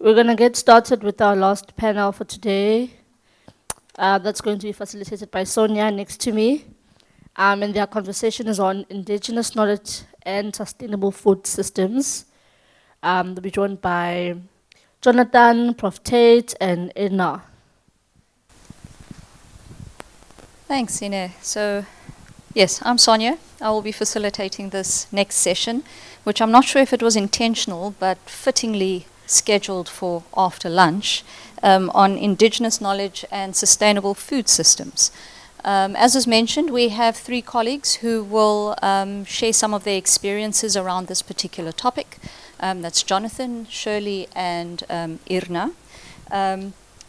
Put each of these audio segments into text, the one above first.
We're going to get started with our last panel for today. That's going to be facilitated by Sonia next to me. And their conversation is on Indigenous knowledge and sustainable food systems. They'll be joined by Jonathan, Prof. Tate, and Edna. Thanks, Ine. So, yes, I'm Sonia. I will be facilitating this next session, which I'm not sure if it was intentional, but fittingly scheduled for after lunch, on Indigenous knowledge and sustainable food systems. As was mentioned, we have 3 colleagues who will share some of their experiences around this particular topic. That's Jonathan, Shirley, and Irna.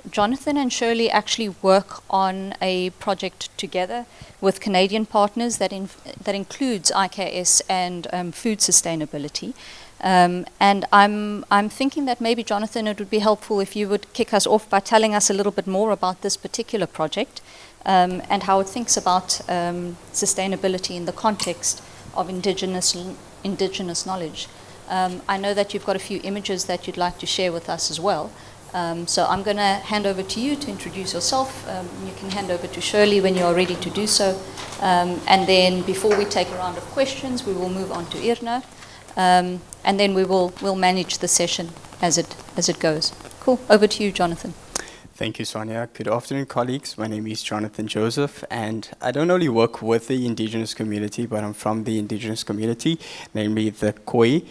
Jonathan and Shirley actually work on a project together with Canadian partners that includes IKS and food sustainability. And I'm thinking that maybe, Jonathan, it would be helpful if you would kick us off by telling us a little bit more about this particular project and how it thinks about sustainability in the context of indigenous knowledge. I know that you've got a few images that you'd like to share with us as well. So I'm going to hand over to you to introduce yourself. You can hand over to Shirley when you're ready to do so. And then before we take a round of questions, we will move on to Irna. And then we'll manage the session as it goes. Cool. Over to you, Jonathan. Thank you, Sonia. Good afternoon, colleagues. My name is Jonathan Joseph, and I don't only work with the Indigenous community, but I'm from the Indigenous community, namely the Khoi,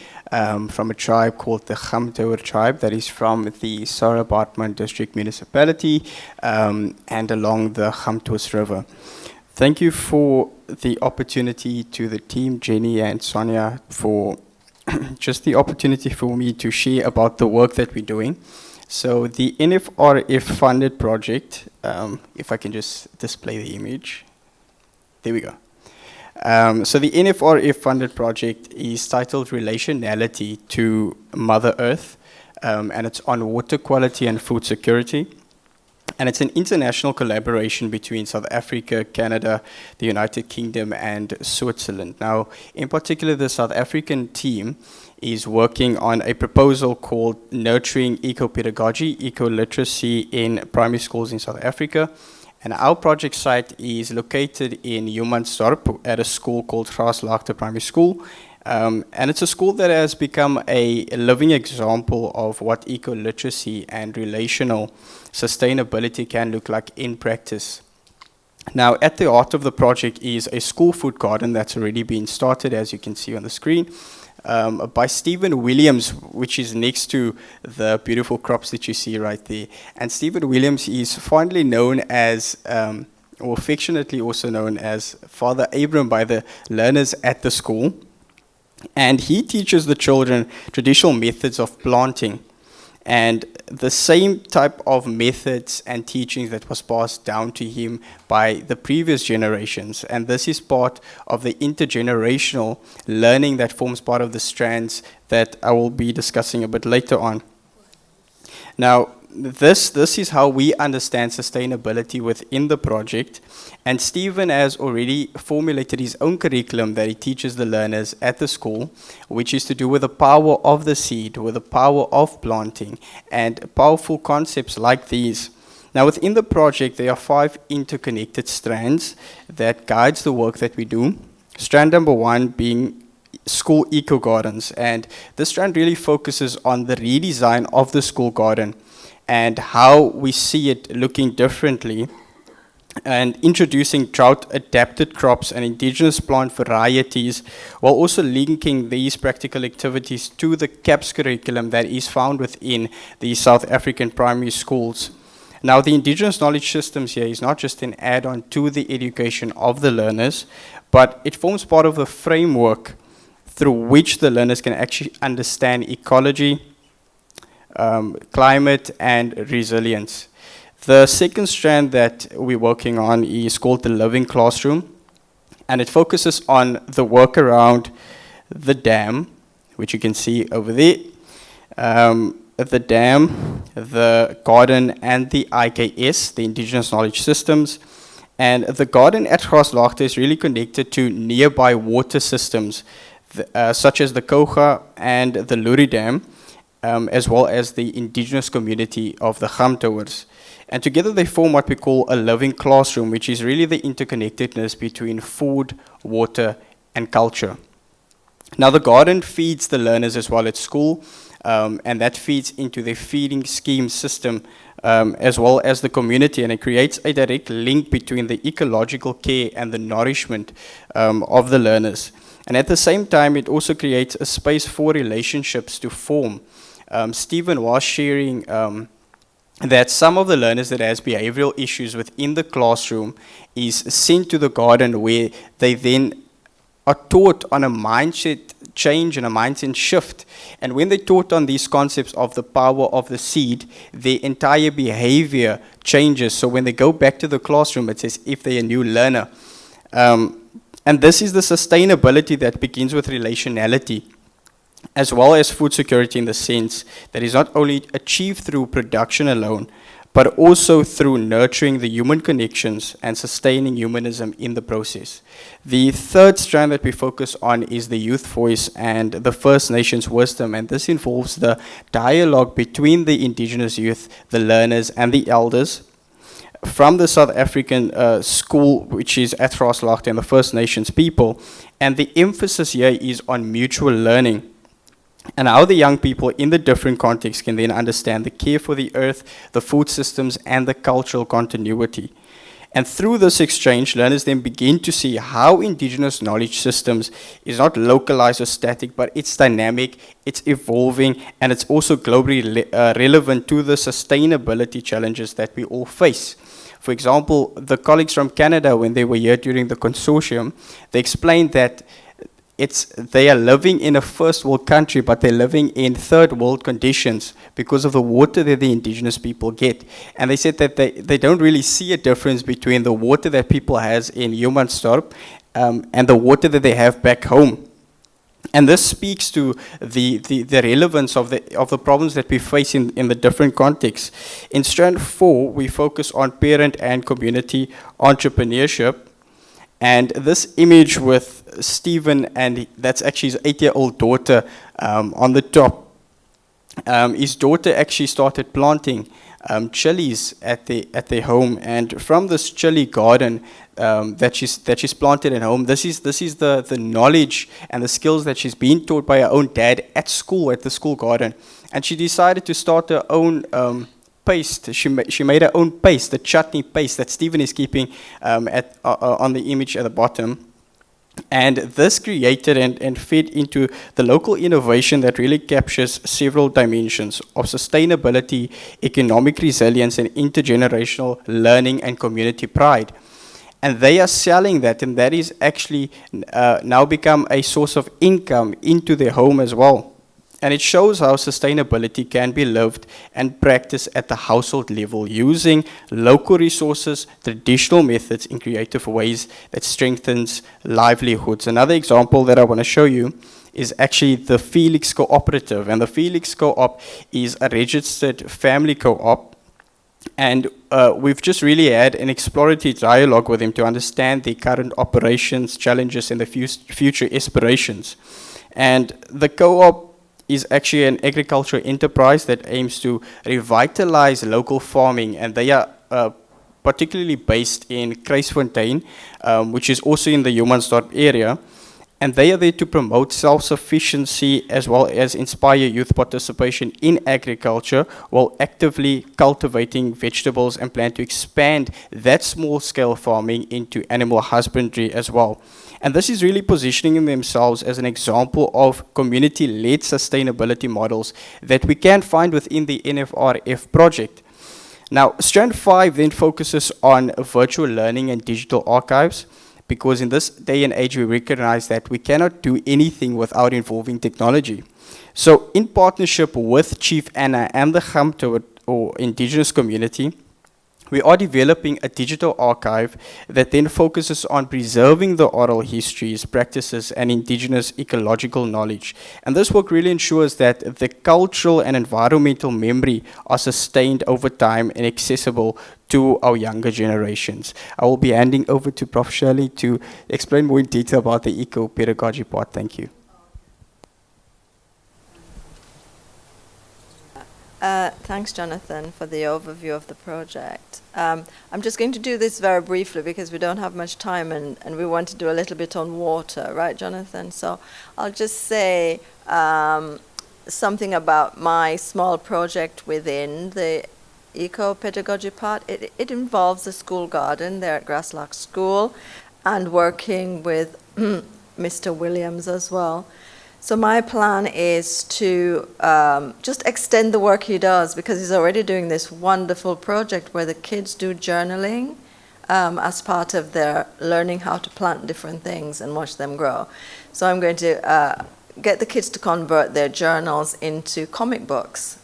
from a tribe called the Khamtower tribe that is from the Sarabatman district municipality and along the Khamtos River. Thank you for the opportunity to the team, Jenny and Sonia, for just the opportunity for me to share about the work that we're doing. So the NFRF funded project, if I can just display the image. There we go. So the NFRF funded project is titled Relationality to Mother Earth, and it's on water quality and food security. And it's an international collaboration between South Africa, Canada, the United Kingdom, and Switzerland. Now, in particular, the South African team is working on a proposal called Nurturing Eco-Pedagogy, Eco-Literacy in Primary Schools in South Africa. And our project site is located in Humansdorp at a school called Graaslaagte Primary School. And it's a school that has become a living example of what eco-literacy and relational sustainability can look like in practice. Now, at the heart of the project is a school food garden that's already been started, as you can see on the screen, by Stephen Williams, which is next to the beautiful crops that you see right there. And Stephen Williams is fondly known as, or affectionately also known as Father Abram by the learners at the school. And he teaches the children traditional methods of planting and the same type of methods and teachings that was passed down to him by the previous generations. And this is part of the intergenerational learning that forms part of the strands that I will be discussing a bit later on. Now, this is how we understand sustainability within the project. And Stephen has already formulated his own curriculum that he teaches the learners at the school, which is to do with the power of the seed, with the power of planting, and powerful concepts like these. Now, within the project, there are 5 interconnected strands that guides the work that we do. Strand number 1 being school eco gardens, and this strand really focuses on the redesign of the school garden and how we see it looking differently, and introducing drought-adapted crops and indigenous plant varieties, while also linking these practical activities to the CAPS curriculum that is found within the South African primary schools. Now, the indigenous knowledge systems here is not just an add-on to the education of the learners, but it forms part of the framework through which the learners can actually understand ecology, climate, and resilience. The second strand that we're working on is called the living classroom, and it focuses on the work around the dam, which you can see over there, the dam, the garden, and the IKS, the Indigenous Knowledge Systems. And the garden at Graaslaagte is really connected to nearby water systems, such as the Koga and the Luri Dam, as well as the indigenous community of the Gamtoers. And together they form what we call a living classroom, which is really the interconnectedness between food, water, and culture. Now, the garden feeds the learners as well at school, and that feeds into their feeding scheme system, as well as the community, and it creates a direct link between the ecological care and the nourishment of the learners. And at the same time, it also creates a space for relationships to form. Stephen was sharing that some of the learners that has behavioral issues within the classroom is sent to the garden, where they then are taught on a mindset change and a mindset shift. And when they're taught on these concepts of the power of the seed, their entire behavior changes. So when they go back to the classroom, it's as if they're a new learner. And this is the sustainability that begins with relationality, as well as food security, in the sense that is not only achieved through production alone, but also through nurturing the human connections and sustaining humanism in the process. The third strand that we focus on is the youth voice and the First Nations wisdom, and this involves the dialogue between the Indigenous youth, the learners, and the elders from the South African school, which is at Vryslaagte, and the First Nations people. And the emphasis here is on mutual learning, and how the young people in the different contexts can then understand the care for the earth, the food systems, and the cultural continuity. And through this exchange, learners then begin to see how Indigenous knowledge systems is not localized or static, but it's dynamic, it's evolving, and it's also globally relevant to the sustainability challenges that we all face. For example, the colleagues from Canada, when they were here during the consortium, they explained that they are living in a first world country, but they're living in third world conditions because of the water that the Indigenous people get. And they said that they don't really see a difference between the water that people has in Humansdorp and the water that they have back home. And this speaks to the relevance of the problems that we face in the different contexts. In strand 4, we focus on parent and community entrepreneurship. And this image with Stephen, and that's actually his 8-year-old daughter on the top. His daughter actually started planting chilies at their home, and from this chili garden that she's planted at home, this is the knowledge and the skills that she's been taught by her own dad at school, at the school garden. And she decided to start her own paste. She made her own paste, the chutney paste that Stephen is keeping on the image at the bottom. And this created and fed into the local innovation that really captures several dimensions of sustainability, economic resilience, and intergenerational learning and community pride. And they are selling that, and that is actually now become a source of income into their home as well. And it shows how sustainability can be lived and practiced at the household level using local resources, traditional methods in creative ways that strengthens livelihoods. Another example that I want to show you is actually the Felix Cooperative. And the Felix Co-op is a registered family co-op. And we've just really had an exploratory dialogue with them to understand the current operations, challenges, and the future aspirations. And the co-op is actually an agricultural enterprise that aims to revitalize local farming, and they are particularly based in Kruisfontein, which is also in the Humansdorp area. And they are there to promote self-sufficiency as well as inspire youth participation in agriculture while actively cultivating vegetables, and plan to expand that small-scale farming into animal husbandry as well. And this is really positioning themselves as an example of community-led sustainability models that we can find within the NFRF project. Now, strand 5 then focuses on virtual learning and digital archives, because in this day and age we recognize that we cannot do anything without involving technology. So in partnership with Chief Anna and the Gamtower or Indigenous community, we are developing a digital archive that then focuses on preserving the oral histories, practices, and Indigenous ecological knowledge. And this work really ensures that the cultural and environmental memory are sustained over time and accessible to our younger generations. I will be handing over to Prof. Shirley to explain more in detail about the eco-pedagogy part. Thank you. Thanks, Jonathan, for the overview of the project. I'm just going to do this very briefly because we don't have much time and we want to do a little bit on water, right, Jonathan? So I'll just say something about my small project within the eco-pedagogy part. It involves a school garden there at Grasslock School and working with Mr. Williams as well. So my plan is to just extend the work he does, because he's already doing this wonderful project where the kids do journaling as part of their learning how to plant different things and watch them grow. So I'm going to get the kids to convert their journals into comic books,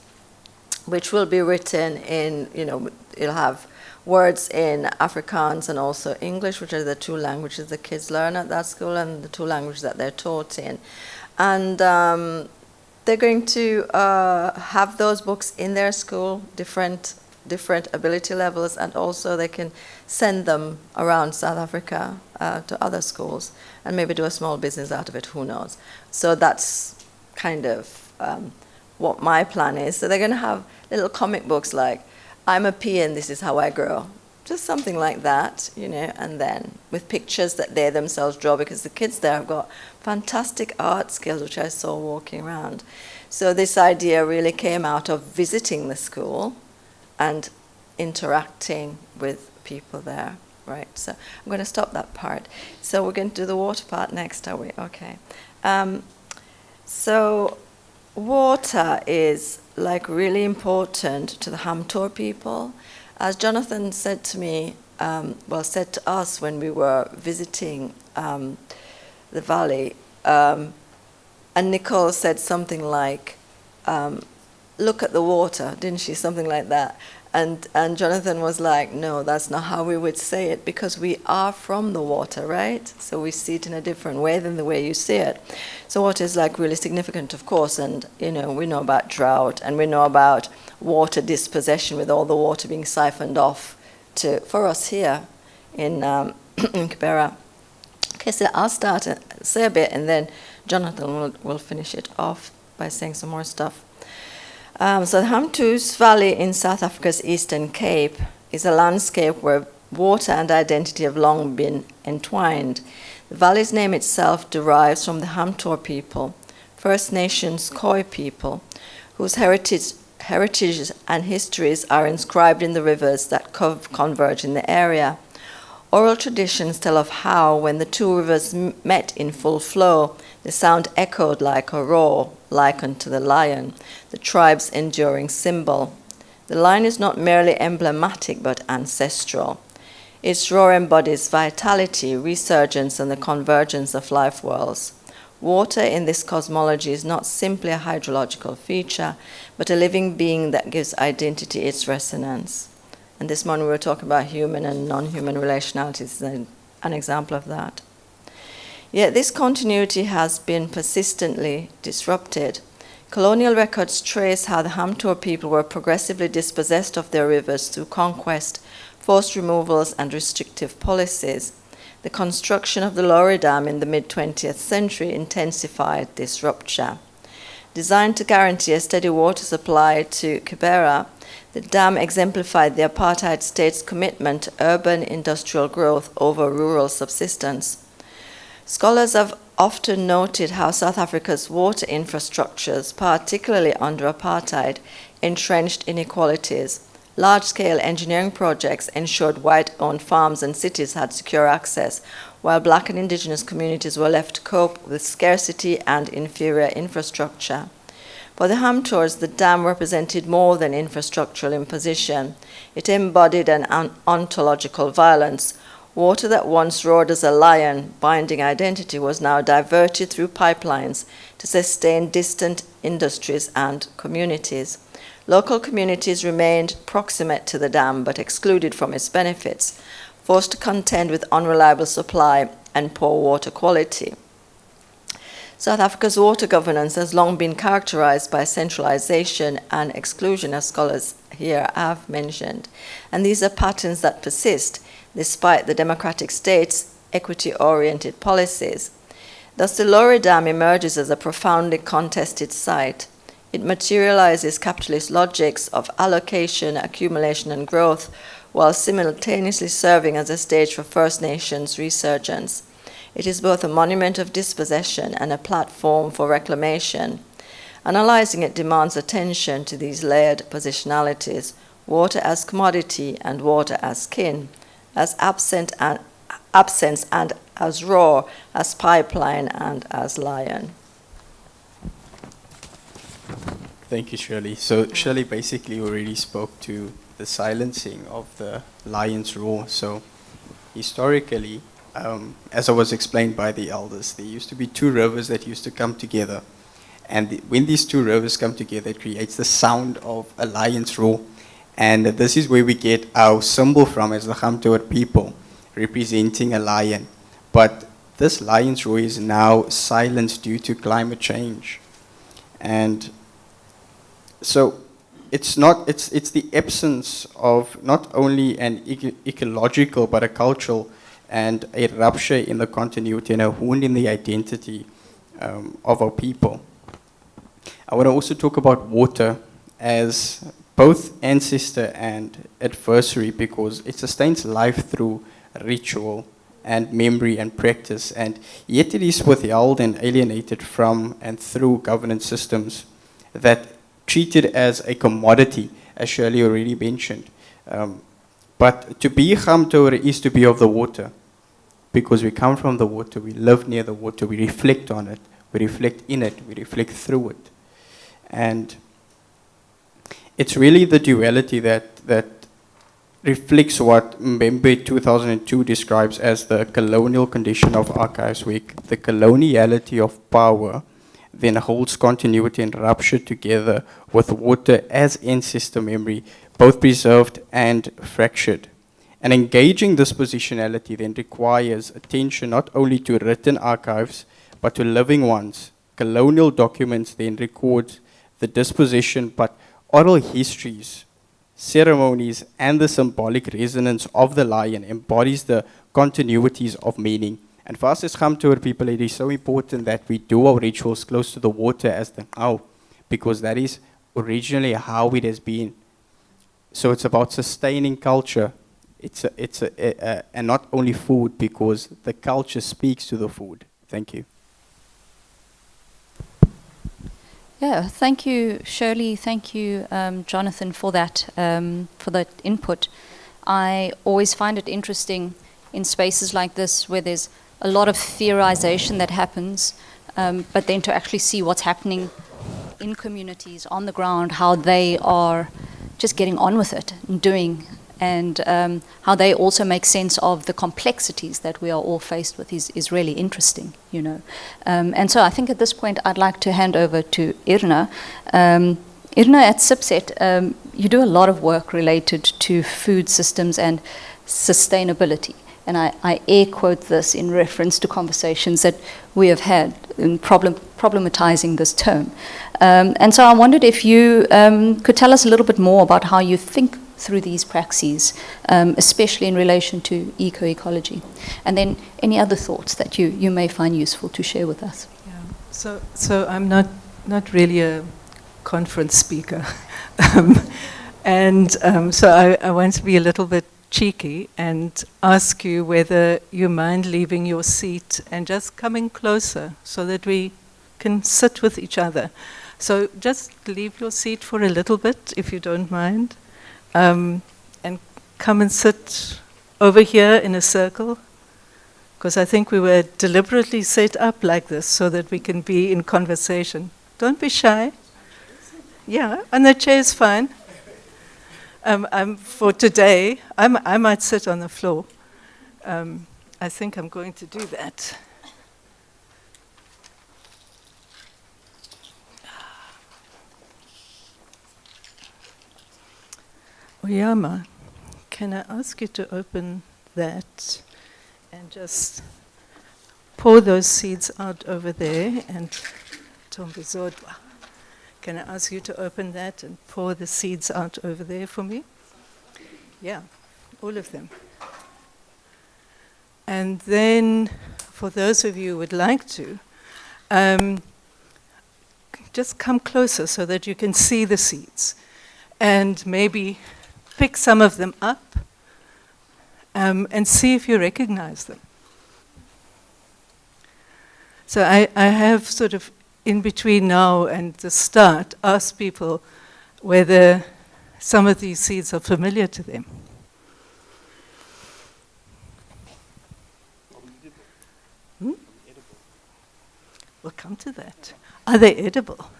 which will be written in, it'll have words in Afrikaans and also English, which are the two languages the kids learn at that school and the two languages that they're taught in. And they're going to have those books in their school, different ability levels, and also they can send them around South Africa to other schools and maybe do a small business out of it, who knows. So that's kind of what my plan is. So they're going to have little comic books like, I'm a pea and this is how I grow. Just something like that, and then with pictures that they themselves draw, because the kids there have got fantastic art skills, which I saw walking around. So this idea really came out of visiting the school and interacting with people there, right? So I'm going to stop that part. So we're going to do the water part next, are we? Okay. So water is really important to the Hamtor people. As Jonathan said to me, said to us when we were visiting the valley, and Nicole said something like, look at the water, didn't she? Something like that. And Jonathan was like, no, that's not how we would say it, because we are from the water, right? So we see it in a different way than the way you see it. So water is really significant, of course, and we know about drought, and we know about water dispossession, with all the water being siphoned off for us here in Kibera. Okay, so I'll start and say a bit, and then Jonathan will finish it off by saying some more stuff. So the Hamtus Valley in South Africa's Eastern Cape is a landscape where water and identity have long been entwined. The valley's name itself derives from the Hamtor people, First Nations Khoi people, whose heritage and histories are inscribed in the rivers that converge in the area. Oral traditions tell of how, when the two rivers met in full flow, the sound echoed like a roar, likened to the lion, the tribe's enduring symbol. The lion is not merely emblematic but ancestral. Its roar embodies vitality, resurgence, and the convergence of life worlds. Water in this cosmology is not simply a hydrological feature, but a living being that gives identity its resonance. And this morning we were talking about human and non-human relationalities, an example of that. Yet this continuity has been persistently disrupted. Colonial records trace how the Hamtor people were progressively dispossessed of their rivers through conquest, forced removals, and restrictive policies. The construction of the Lorry Dam in the mid-20th century intensified this rupture. Designed to guarantee a steady water supply to Kibera, the dam exemplified the apartheid state's commitment to urban industrial growth over rural subsistence. Scholars have often noted how South Africa's water infrastructures, particularly under apartheid, entrenched inequalities. Large-scale engineering projects ensured white-owned farms and cities had secure access, while Black and Indigenous communities were left to cope with scarcity and inferior infrastructure. For the Hamtors, the dam represented more than infrastructural imposition. It embodied an ontological violence. Water that once roared as a lion, binding identity, was now diverted through pipelines to sustain distant industries and communities. Local communities remained proximate to the dam but excluded from its benefits, forced to contend with unreliable supply and poor water quality. South Africa's water governance has long been characterized by centralization and exclusion, as scholars here have mentioned. And these are patterns that persist despite the democratic state's equity-oriented policies. Thus, the Lorry Dam emerges as a profoundly contested site. It materializes capitalist logics of allocation, accumulation, and growth, while simultaneously serving as a stage for First Nations resurgence. It is both a monument of dispossession and a platform for reclamation. Analyzing it demands attention to these layered positionalities, water as commodity and water as kin, as absence and as raw, as pipeline and as lion. Thank you, Shirley. So Shirley basically already spoke to the silencing of the lion's roar. So historically, as I was explained by the elders, there used to be two rivers that used to come together. And when these two rivers come together, it creates the sound of a lion's roar. And this is where we get our symbol from as the Gamtoer people, representing a lion. But this lion's roar is now silenced due to climate change. And so it's the absence of not only an ecological but a cultural and a rupture in the continuity and a wound in the identity of our people. I want to also talk about water as both ancestor and adversary, because it sustains life through ritual and memory and practice, and yet it is withheld and alienated from and through governance systems that treat it as a commodity, as Shirley already mentioned. But to be Gamtoer is to be of the water, because we come from the water, we live near the water, we reflect on it, we reflect in it, we reflect through it. And it's really the duality that reflects what Mbembe 2002 describes as the colonial condition of archives, where the coloniality of power then holds continuity and rupture together with water as ancestor memory, both preserved and fractured. And engaging this positionality then requires attention not only to written archives, but to living ones. Colonial documents then record the disposition, but oral histories, ceremonies, and the symbolic resonance of the lion embodies the continuities of meaning. And for us as Gamtoer people, it is so important that we do our rituals close to the water as the now, because that is originally how it has been. So it's about sustaining culture. And not only food, because the culture speaks to the food. Thank you. Yeah, thank you, Shirley. Thank you, Jonathan, for that input. I always find it interesting in spaces like this where there's a lot of theorization that happens, but then to actually see what's happening in communities on the ground, how they are just getting on with it and doing, and how they also make sense of the complexities that we are all faced with is really interesting, you know. And so I think at this point I'd like to hand over to Irna. Irna, at CIVIC, you do a lot of work related to food systems and sustainability. And I air quote this in reference to conversations that we have had in problematizing this term. And so I wondered if you could tell us a little bit more about how you think through these praxes, especially in relation to eco-ecology. And then any other thoughts that you may find useful to share with us. Yeah. So I'm not really a conference speaker. So I want to be a little bit cheeky and ask you whether you mind leaving your seat and just coming closer so that we can sit with each other. So just leave your seat for a little bit, if you don't mind, and come and sit over here in a circle, because I think we were deliberately set up like this so that we can be in conversation. Don't be shy. Yeah, and the chair's fine. For today, I might sit on the floor. I think I'm going to do that. Oyama, can I ask you to open that and just pour those seeds out over there? And Tombizodwa, can I ask you to open that and pour the seeds out over there for me? Yeah, all of them. And then, for those of you who would like to, just come closer so that you can see the seeds, and maybe pick some of them up and see if you recognize them. So I have sort of, in between now and the start, asked people whether some of these seeds are familiar to them. We'll come to that. Are they edible?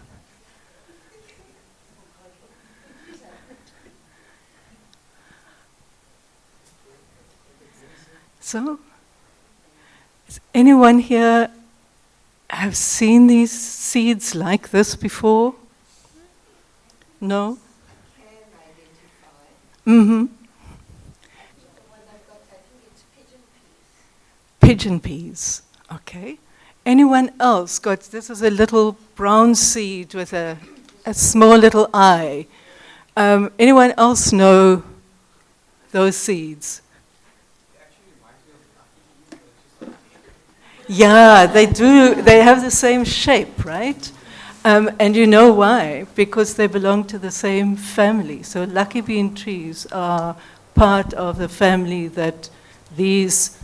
So, does anyone here have seen these seeds like this before? No? Mm-hmm. Pigeon peas. Okay. Anyone else got, this is a little brown seed with a small little eye. Anyone else know those seeds? Yeah, they do. They have the same shape, right? And you know why? Because they belong to the same family. So lucky bean trees are part of the family that these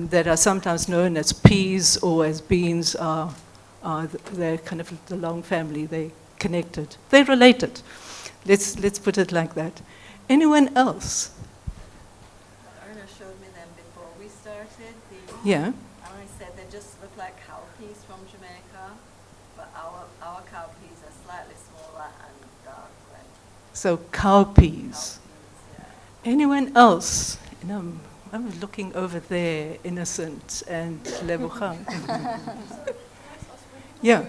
that are sometimes known as peas or as beans they're kind of the long family. They connected. They're related. Let's put it like that. Anyone else? Erna showed me them before we started. Yeah. And I said they just look like cowpeas from Jamaica, but our cowpeas are slightly smaller and dark red. So cowpeas. Cowpeas, yeah. Anyone else? I'm looking over there, Innocent and Lebogang. Yeah.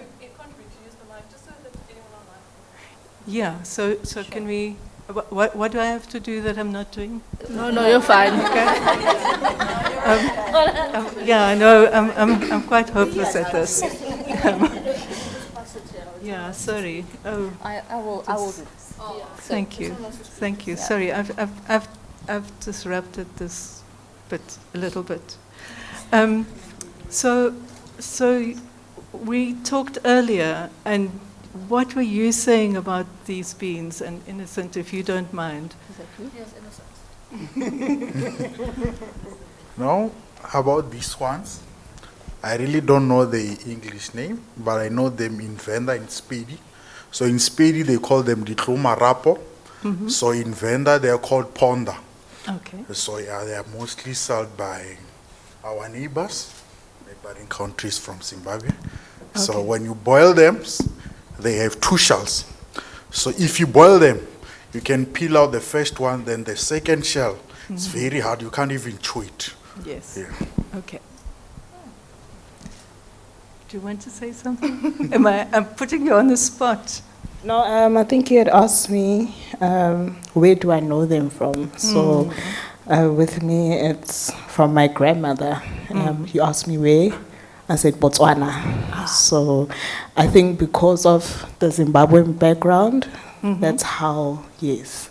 Yeah, so can we, what do I have to do that I'm not doing? No, you're fine. Yeah, I know, I'm quite hopeless at this. Yeah, sorry. Oh, I will do this. thank you. Yeah. Sorry, I've disrupted this bit a little bit. So we talked earlier, and what were you saying about these beans? And Innocent, if you don't mind. Yes, Innocent. No, about these ones, I really don't know the English name, but I know them in Venda and Speedy. So in Speedy, they call them Ditloma Rapo. Mm-hmm. So in Venda, they are called Ponda. Okay. So yeah, they are mostly sold by our neighboring countries from Zimbabwe. So Okay. when you boil them, they have two shells. So if you boil them, you can peel out the first one, then the second shell. It's very hard, you can't even chew it. Yes. Yeah. Okay. Do you want to say something? I'm putting you on the spot. No, I think you had asked me where do I know them from. So with me, it's from my grandmother. You asked me where. I said Botswana. So I think because of the Zimbabwean background, that's how, yes.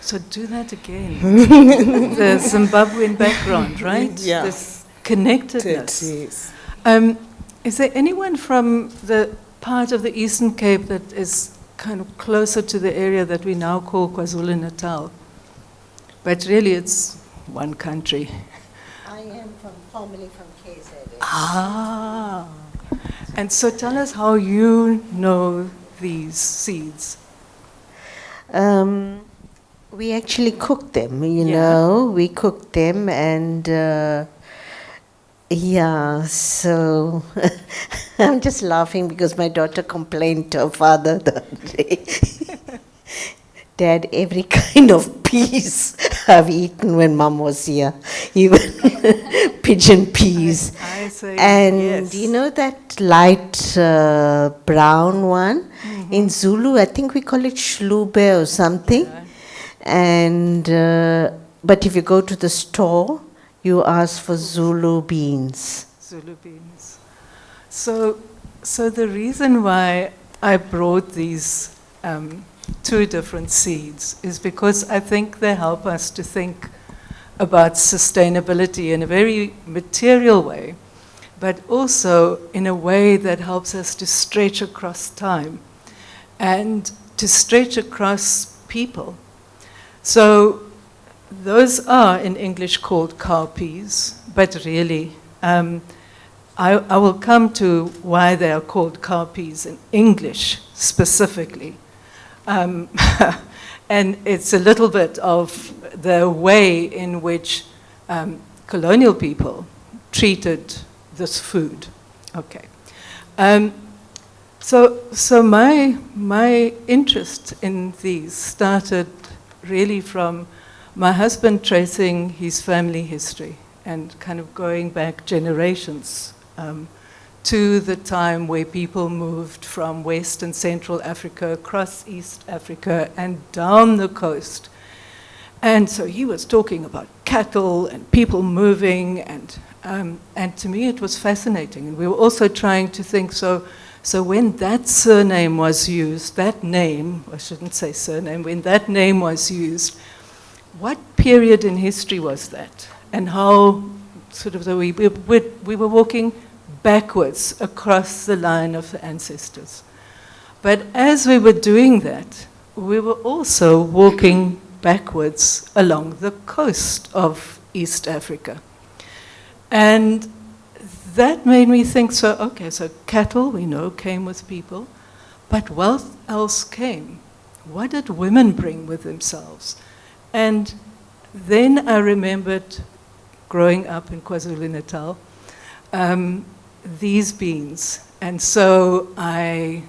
So do that again. The Zimbabwean background, right? Yeah. This connectedness. Yes. Is there anyone from the part of the Eastern Cape that is kind of closer to the area that we now call KwaZulu-Natal? But really it's one country. I am formerly from KZN. Ah. And so tell us how you know these seeds. We actually cooked them, you Yeah. know. We cooked them and yeah, so I'm just laughing because my daughter complained to her father the other day. Dad, every kind of peas I've eaten when Mum was here, even pigeon peas. I say And yes. you know that light brown one? In Zulu, I think we call it shlube or something. Yeah. And but if you go to the store, you ask for Zulu beans. Zulu beans. So the reason why I brought these two different seeds is because I think they help us to think about sustainability in a very material way, but also in a way that helps us to stretch across time and to stretch across people. So those are in English called cowpeas, but really, I will come to why they are called cowpeas in English specifically. And it's a little bit of the way in which colonial people treated this food. Okay. So my interest in these started really from my husband tracing his family history and kind of going back generations to the time where people moved from West and Central Africa across East Africa and down the coast. And so he was talking about cattle and people moving, and to me it was fascinating. And we were also trying to think, so when that surname was used, that name, I shouldn't say surname, when that name was used, what period in history was that? And how sort of we were walking backwards across the line of the ancestors. But as we were doing that, we were also walking backwards along the coast of East Africa. And that made me think, so cattle, we know, came with people, but what else came? What did women bring with themselves? And then I remembered growing up in KwaZulu-Natal, these beans. And so I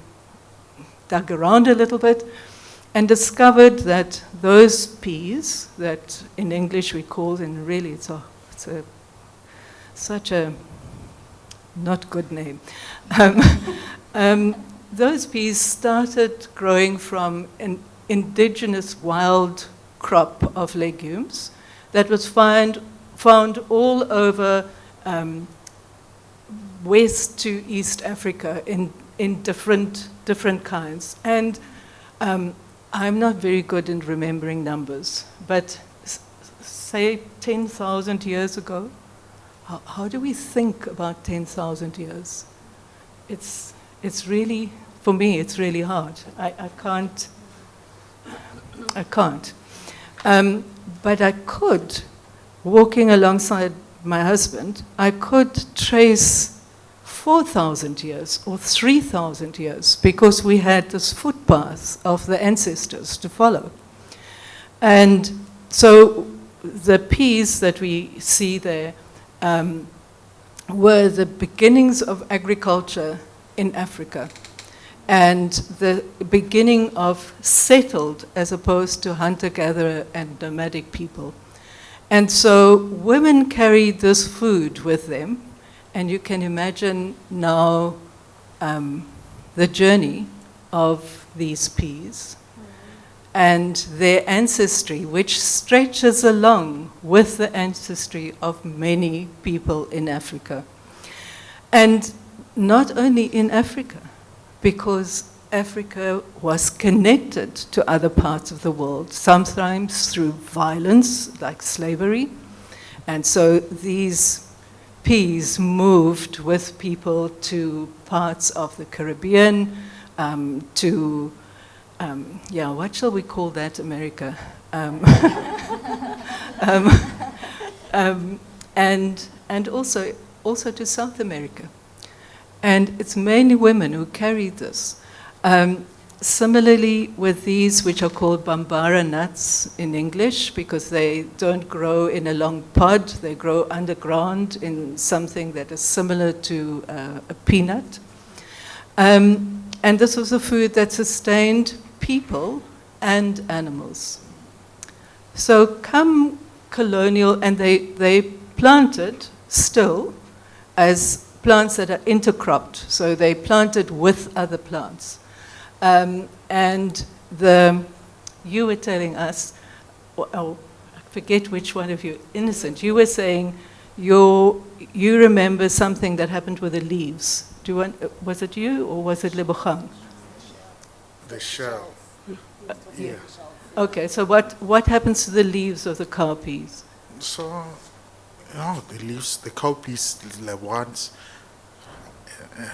dug around a little bit and discovered that those peas that in English we call, and really it's such a not good name. Those peas started growing from an indigenous wild crop of legumes that was found all over West to East Africa in different kinds. And I'm not very good in remembering numbers, but say 10,000 years ago, how do we think about 10,000 years? It's really, for me, it's really hard. I can't. But I could, walking alongside my husband, I could trace 4,000 years or 3,000 years because we had this footpath of the ancestors to follow. And so the peas that we see there were the beginnings of agriculture in Africa and the beginning of settled as opposed to hunter-gatherer and nomadic people. And so women carried this food with them, and you can imagine now the journey of these peas and their ancestry, which stretches along with the ancestry of many people in Africa. And not only in Africa, because Africa was connected to other parts of the world, sometimes through violence, like slavery. And so these peas moved with people to parts of the Caribbean, to, what shall we call that, America? And also to South America. And it's mainly women who carried this. Similarly with these, which are called bambara nuts in English, because they don't grow in a long pod, they grow underground in something that is similar to a peanut. And this was a food that sustained people and animals. So come colonial, and they planted still as plants that are intercropped, so they planted with other plants. And you were telling us, I forget which one of you, Innocent, you were saying you remember something that happened with the leaves. Was it you or was it Lebogang? The shell. Yeah. Okay, so what happens to the leaves of the cowpeas? So, the leaves, the cowpeas, the ones,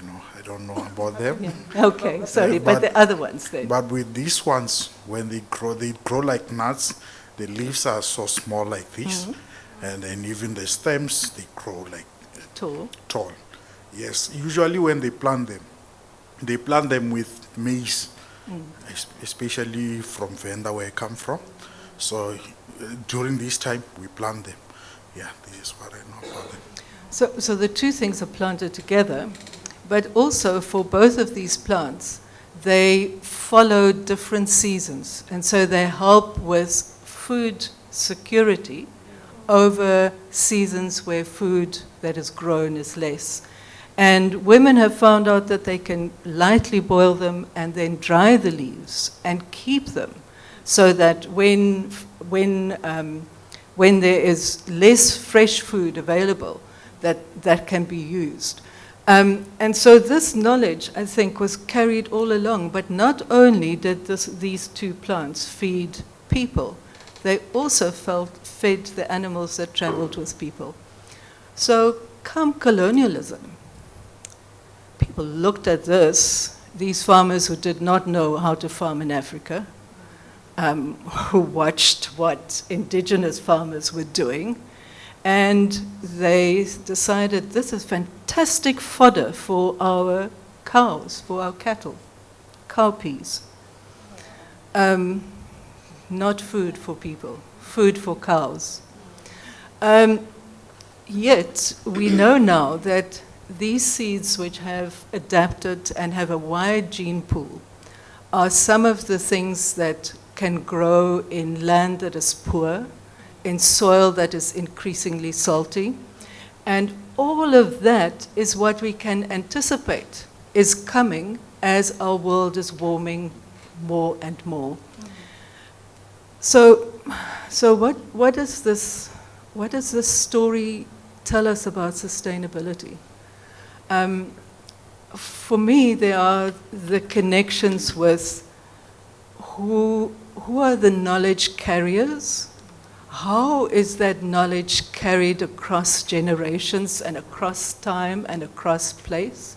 No, I don't know about them. Yeah. Okay, sorry, but the other ones then. But with these ones, when they grow like nuts. The leaves are so small like this, and then even the stems, they grow like tall. Yes, usually when they plant them with maize, especially from Venda where I come from. So during this time, we plant them. Yeah, this is what I know about them. So the two things are planted together, but also for both of these plants, they follow different seasons, and so they help with food security over seasons where food that is grown is less. And women have found out that they can lightly boil them and then dry the leaves and keep them, so that when there is less fresh food available, that can be used. And so this knowledge, I think, was carried all along. But not only did these two plants feed people, they also fed the animals that traveled with people. So come colonialism, people looked at these farmers who did not know how to farm in Africa, who watched what indigenous farmers were doing, and they decided this is fantastic fodder for our cows, for our cattle, cowpeas. Not food for people, food for cows. Yet we know now that these seeds which have adapted and have a wide gene pool are some of the things that can grow in land that is poor, in soil that is increasingly salty. And all of that is what we can anticipate is coming as our world is warming more and more. So what does this story tell us about sustainability? For me, there are the connections with who are the knowledge carriers. How is that knowledge carried across generations and across time and across place?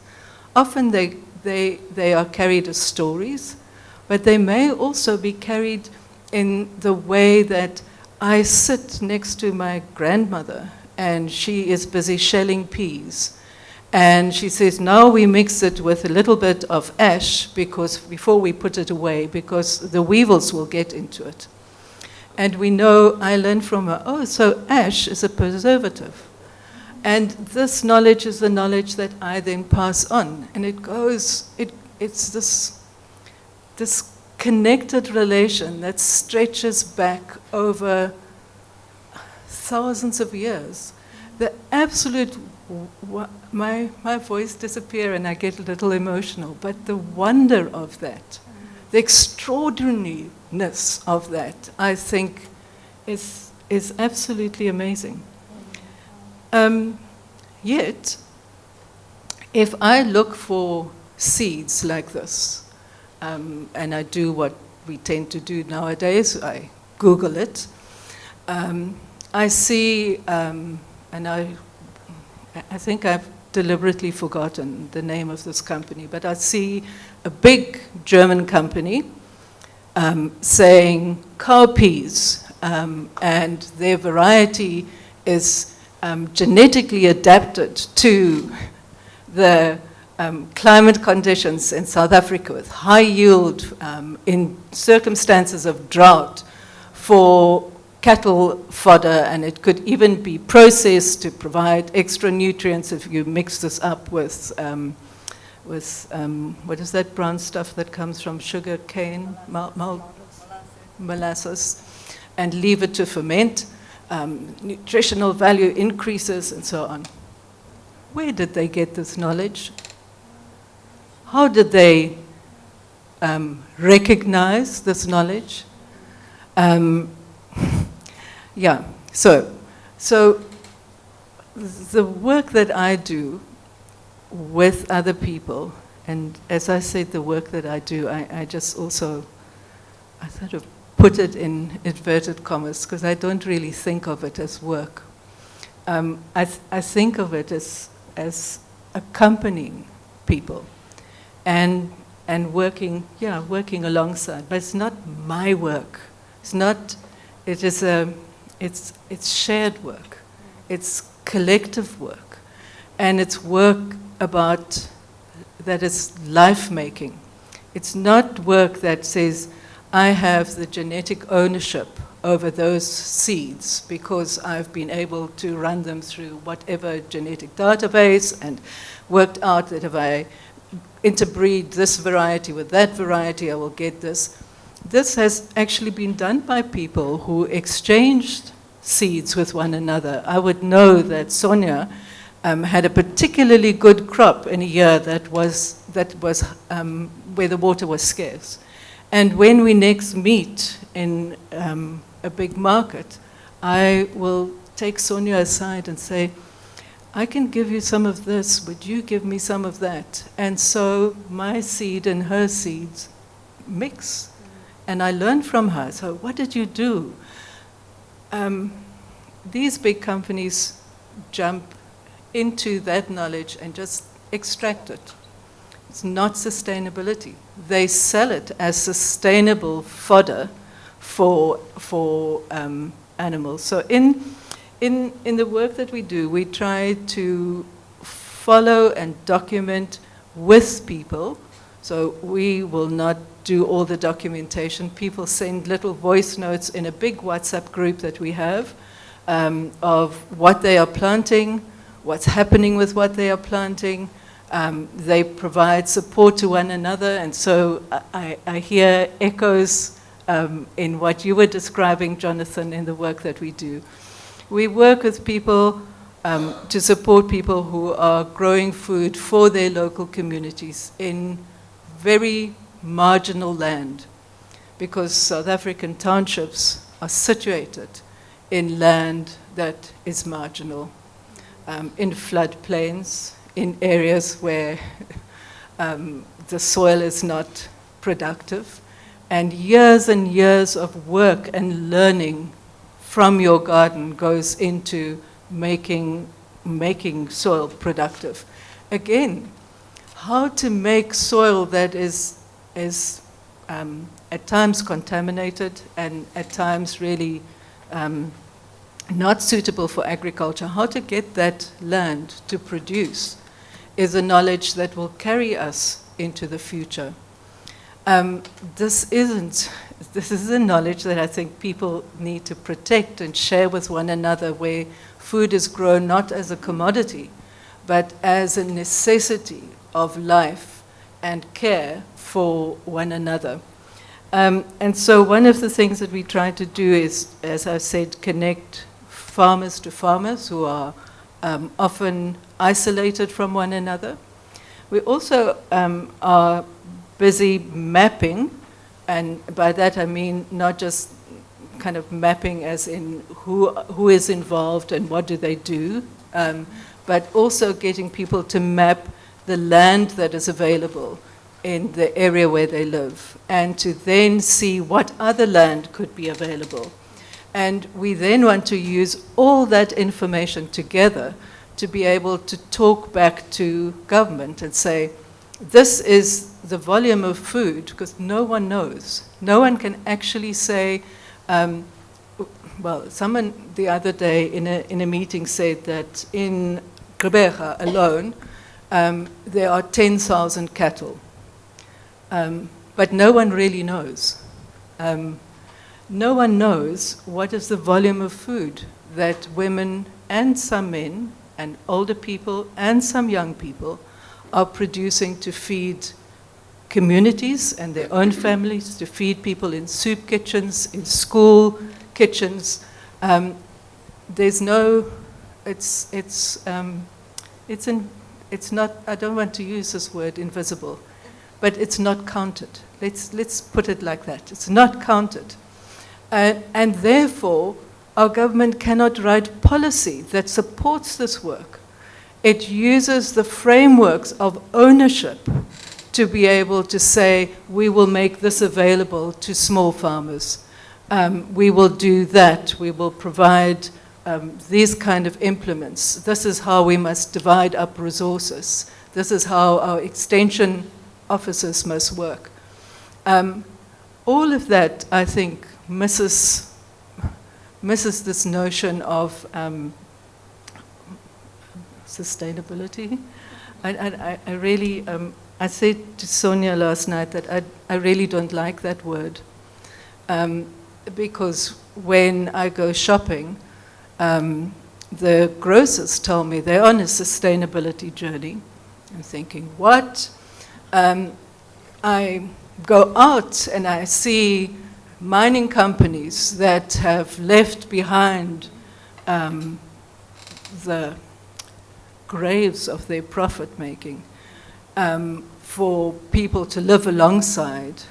Often they are carried as stories, but they may also be carried in the way that I sit next to my grandmother and she is busy shelling peas. And she says, now we mix it with a little bit of ash before we put it away, because the weevils will get into it. And we know, I learned from her, so ash is a preservative. And this knowledge is the knowledge that I then pass on. And it's this connected relation that stretches back over thousands of years. The absolute, my voice disappears and I get a little emotional, but the wonder of that, the extraordinariness of that, I think is absolutely amazing. Yet, if I look for seeds like this, and I do what we tend to do nowadays, I Google it, I see, and I think I've deliberately forgotten the name of this company, but I see a big German company saying cowpeas, and their variety is genetically adapted to the climate conditions in South Africa with high yield in circumstances of drought for cattle fodder, and it could even be processed to provide extra nutrients if you mix this up with what is that brown stuff that comes from sugar cane? Molasses, and leave it to ferment. Nutritional value increases and so on. Where did they get this knowledge? How did they recognize this knowledge? Yeah, so the work that I do with other people, and as I said, the work that I do, I just also, I sort of put it in inverted commas because I don't really think of it as work. I think of it as accompanying people and working alongside. But it's not my work. It's shared work. It's collective work. And it's work that is life-making. It's not work that says, I have the genetic ownership over those seeds because I've been able to run them through whatever genetic database and worked out that if I interbreed this variety with that variety, I will get this. This has actually been done by people who exchanged seeds with one another. I would know that Sonia had a particularly good crop in a year that was where the water was scarce. And when we next meet in a big market, I will take Sonia aside and say, I can give you some of this, would you give me some of that? And so my seed and her seeds mix. And I learn from her. So what did you do? These big companies jump into that knowledge and just extract it. It's not sustainability. They sell it as sustainable fodder for animals. So in the work that we do, we try to follow and document with people. So we will not do all the documentation. People send little voice notes in a big WhatsApp group that we have of what they are planting, what's happening with what they are planting. They provide support to one another, and so I hear echoes in what you were describing, Jonathan, in the work that we do. We work with people to support people who are growing food for their local communities in very marginal land, because South African townships are situated in land that is marginal, in floodplains, in areas where the soil is not productive, and years of work and learning from your garden goes into making soil productive. Again, how to make soil that is at times contaminated and at times really not suitable for agriculture, how to get that land to produce is a knowledge that will carry us into the future. This is a knowledge that I think people need to protect and share with one another, where food is grown not as a commodity, but as a necessity of life and care for one another. And so one of the things that we try to do is, as I said, connect farmers to farmers who are often isolated from one another. We also are busy mapping, and by that I mean not just kind of mapping as in who is involved and what do they do, but also getting people to map the land that is available in the area where they live, and to then see what other land could be available. And we then want to use all that information together to be able to talk back to government and say, this is the volume of food, because no one knows. No one can actually say, well, someone the other day in a meeting said that in Gqeberha alone, there are 10,000 cattle. But no one really knows. No one knows what is the volume of food that women and some men and older people and some young people are producing to feed communities and their own families, to feed people in soup kitchens, in school kitchens. There's no, it's not, I don't want to use this word invisible, but it's not counted. Let's put it like that. It's not counted. And therefore, our government cannot write policy that supports this work. It uses the frameworks of ownership to be able to say, we will make this available to small farmers. We will do that. We will provide these kind of implements. This is how we must divide up resources. This is how our extension officers must work. All of that, I think, misses this notion of sustainability. I really, I said to Sonia last night that I really don't like that word, because when I go shopping, the grocers tell me they're on a sustainability journey. I'm thinking, what? I go out and I see mining companies that have left behind the graves of their profit making for people to live alongside,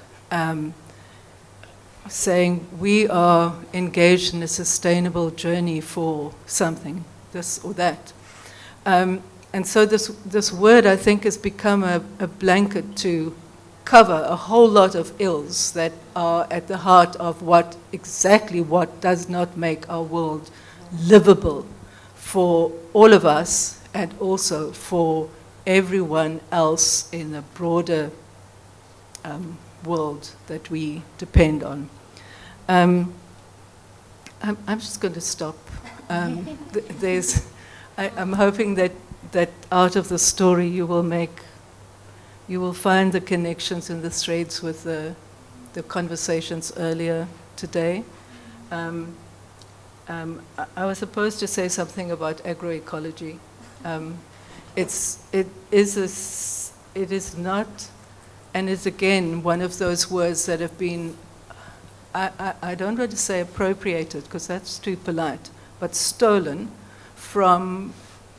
saying we are engaged in a sustainable journey for something, this or that. And so this word, I think, has become a blanket to cover a whole lot of ills that are at the heart of what does not make our world livable for all of us and also for everyone else in the broader world that we depend on. I'm just going to stop. I'm hoping that out of the story you will find the connections and the threads with the conversations earlier today. I was supposed to say something about agroecology. It is not, and it's again one of those words that have been, I don't want to say appropriated because that's too polite, but stolen from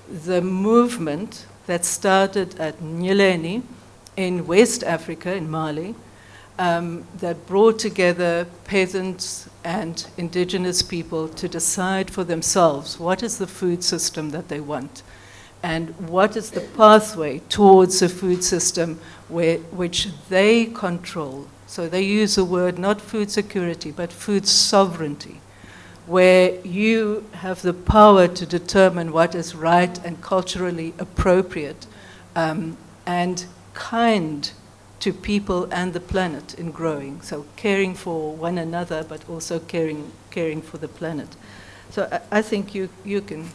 the movement that started at Nyeleni in West Africa, in Mali, that brought together peasants and indigenous people to decide for themselves what is the food system that they want and what is the pathway towards a food system which they control. So they use the word not food security, but food sovereignty, where you have the power to determine what is right and culturally appropriate and kind to people and the planet in growing. So caring for one another, but also caring for the planet. So I think you can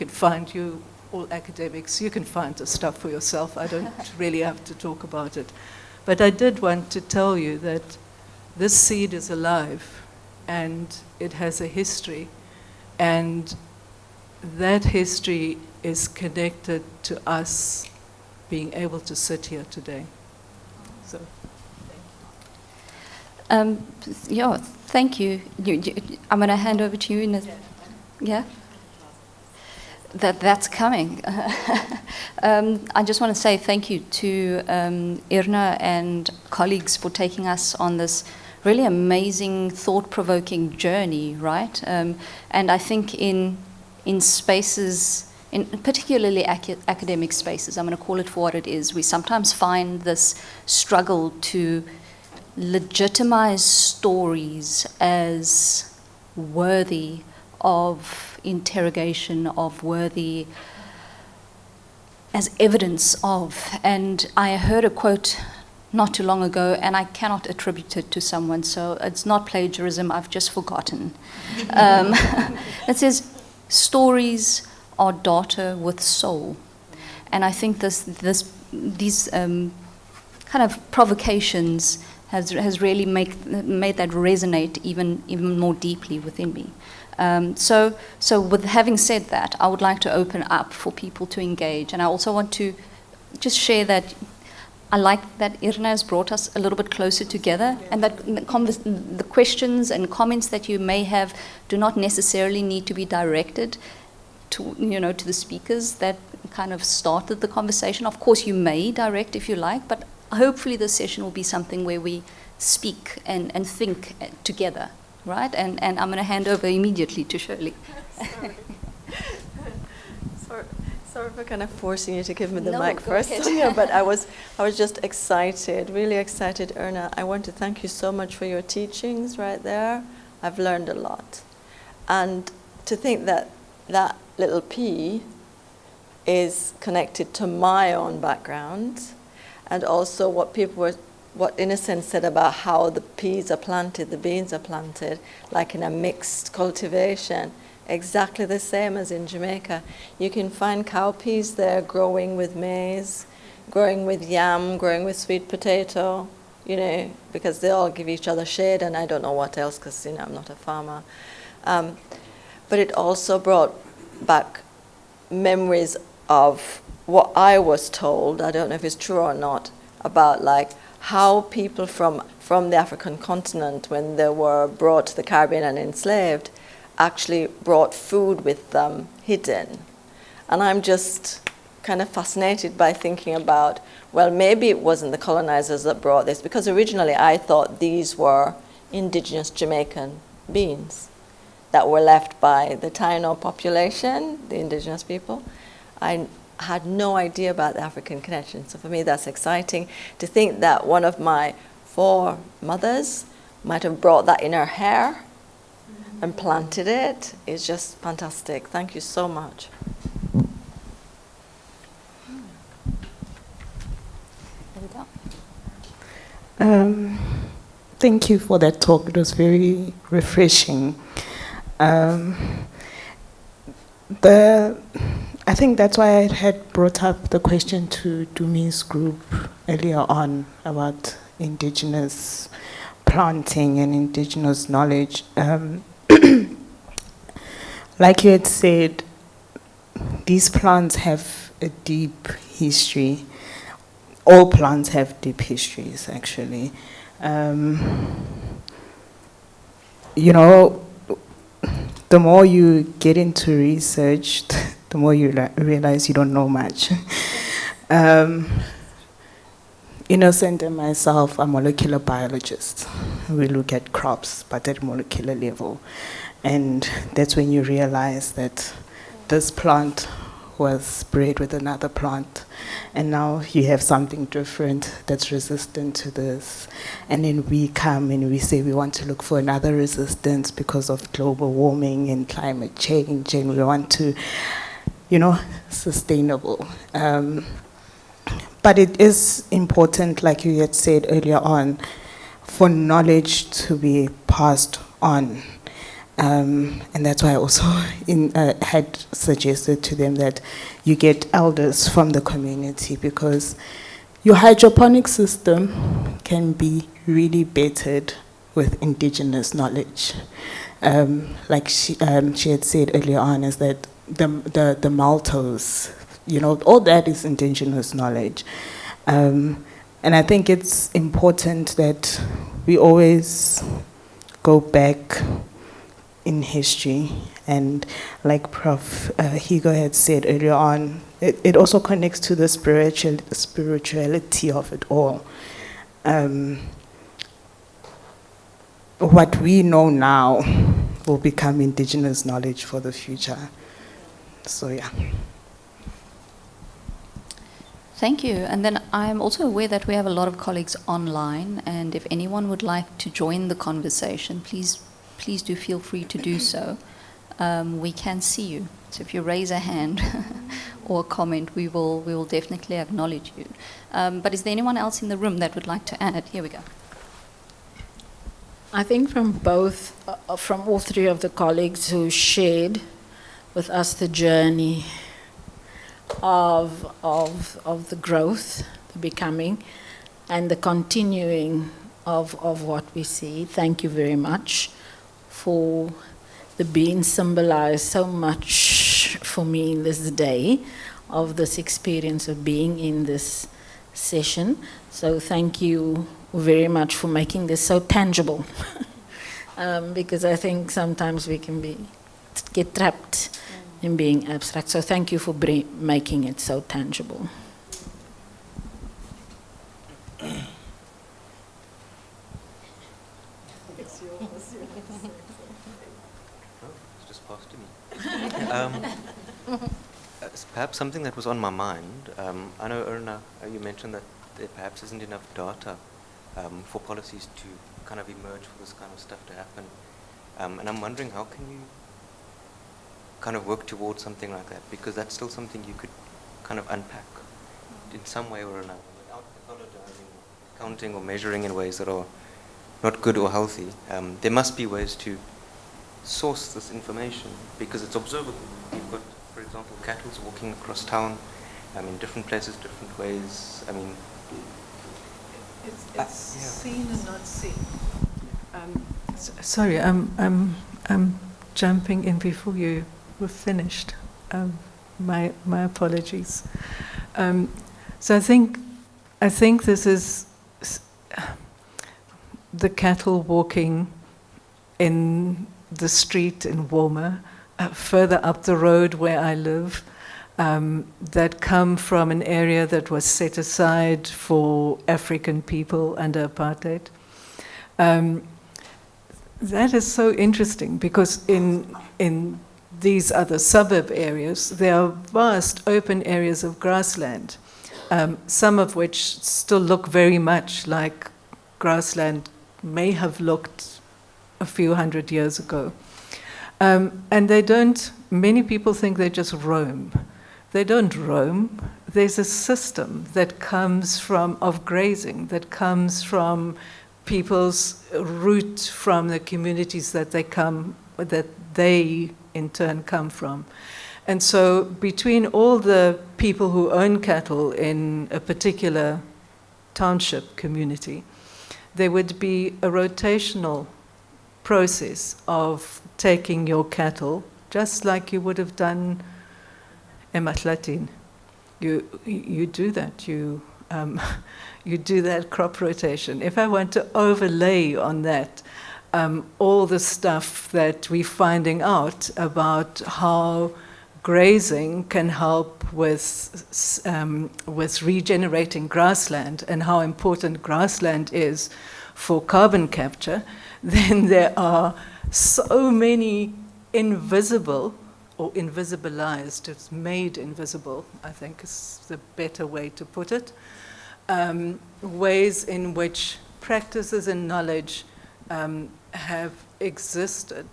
find, you all academics, you can find the stuff for yourself. I don't really have to talk about it. But I did want to tell you that this seed is alive and it has a history, and that history is connected to us being able to sit here today. So, yeah, thank you. I'm going to hand over to you in a, yeah? That's coming. I just want to say thank you to Irna and colleagues for taking us on this really amazing, thought-provoking journey, right? And I think in spaces, in particularly academic spaces, I'm going to call it for what it is, we sometimes find this struggle to legitimize stories as worthy of interrogation, of worthy as evidence of. And I heard a quote not too long ago, and I cannot attribute it to someone, so it's not plagiarism, I've just forgotten. It says, stories are data with soul. And I think these kind of provocations has really made that resonate even more deeply within me. So with having said that, I would like to open up for people to engage, and I also want to just share that I like that Irna has brought us a little bit closer together, and that the questions and comments that you may have do not necessarily need to be directed to the speakers that kind of started the conversation. Of course, you may direct if you like, but hopefully this session will be something where we speak and think together, right? And I'm going to hand over immediately to Shirley. Sorry for kind of forcing you to give me the No, mic go first. ahead. Yeah, but I was just excited, really excited, Erna. I want to thank you so much for your teachings right there. I've learned a lot. And to think that little P is connected to my own background, and also what Innocent said about how the peas are planted, the beans are planted, like in a mixed cultivation, exactly the same as in Jamaica. You can find cowpeas there growing with maize, growing with yam, growing with sweet potato, because they all give each other shade, and I don't know what else, because, I'm not a farmer. But it also brought back memories of what I was told, I don't know if it's true or not, about like how people from the African continent, when they were brought to the Caribbean and enslaved, actually brought food with them hidden. And I'm just kind of fascinated by thinking about, well, maybe it wasn't the colonizers that brought this, because originally I thought these were indigenous Jamaican beans that were left by the Taino population, the indigenous people. I had no idea about the African connection. So for me, that's exciting to think that one of my foremothers might have brought that in her hair and planted it. It's just fantastic. Thank you so much. There we go. Thank you for that talk. It was very refreshing. I think that's why I had brought up the question to Dumi's group earlier on about indigenous planting and indigenous knowledge. Like you had said, these plants have a deep history. All plants have deep histories, actually. The more you get into research, the more you realize you don't know much. Innocent and myself are molecular biologists. We look at crops, but at molecular level. And that's when you realize that this plant was bred with another plant, and now you have something different that's resistant to this. And then we come and we say we want to look for another resistance because of global warming and climate change, and we want to, sustainable. But it is important, like you had said earlier on, for knowledge to be passed on. And that's why I also had suggested to them that you get elders from the community, because your hydroponic system can be really bettered with indigenous knowledge. Like she had said earlier on, is that the maltose, all that is indigenous knowledge. And I think it's important that we always go back in history, and like Prof. Hugo had said earlier on, it also connects to the spirituality of it all. What we know now will become indigenous knowledge for the future. So yeah. Thank you. And then I'm also aware that we have a lot of colleagues online, and if anyone would like to join the conversation, please do feel free to do so. We can see you. So if you raise a hand or a comment, we will definitely acknowledge you. But is there anyone else in the room that would like to add? Here we go. I think from all three of the colleagues who shared with us the journey of the growth, the becoming, and the continuing of what we see. Thank you very much. For the being symbolized so much for me in this day of this experience of being in this session. So thank you very much for making this so tangible. Because I think sometimes we can get trapped in being abstract. So thank you for making it so tangible. Perhaps something that was on my mind, I know, Erna, you mentioned that there perhaps isn't enough data for policies to kind of emerge for this kind of stuff to happen. And I'm wondering, how can you kind of work towards something like that? Because that's still something you could kind of unpack in some way or another without pathologizing, counting or measuring in ways that are not good or healthy. There must be ways to source this information because it's observable. You've got, for example, cattle walking across town in different places, different ways. I mean, it's seen and not seen. Sorry, I'm jumping in before you were finished. My apologies. So I think this is the cattle walking in the street in Walmer, further up the road where I live, that come from an area that was set aside for African people under apartheid. That is so interesting because in these other suburb areas, there are vast open areas of grassland, some of which still look very much like grassland may have looked a few hundred years ago. And they don't, many people think they just roam. They don't roam. There's a system that comes of grazing, that comes from people's root from the communities that they in turn come from. And so between all the people who own cattle in a particular township community, there would be a rotational process of taking your cattle, just like you would have done ematlatin. You do that. You do that crop rotation. If I want to overlay on that all the stuff that we're finding out about how grazing can help with regenerating grassland and how important grassland is for carbon capture, then there are so many invisible or invisibilized, it's made invisible, I think is the better way to put it, ways in which practices and knowledge have existed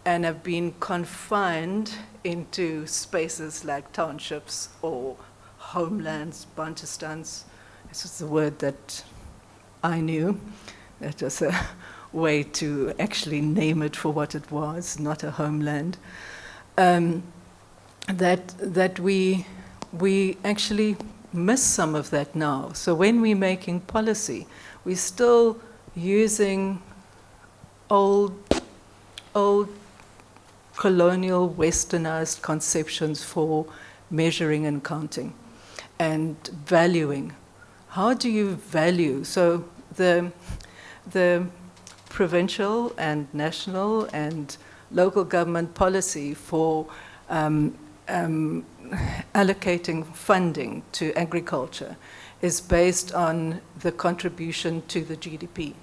and have been confined into spaces like townships or homelands, bantustans. This is the word that I knew. That was a way to actually name it for what it was, not a homeland. That we actually miss some of that now. So when we're making policy, we're still using old colonial westernized conceptions for measuring and counting and valuing. How do you value? So the provincial and national and local government policy for allocating funding to agriculture is based on the contribution to the GDP.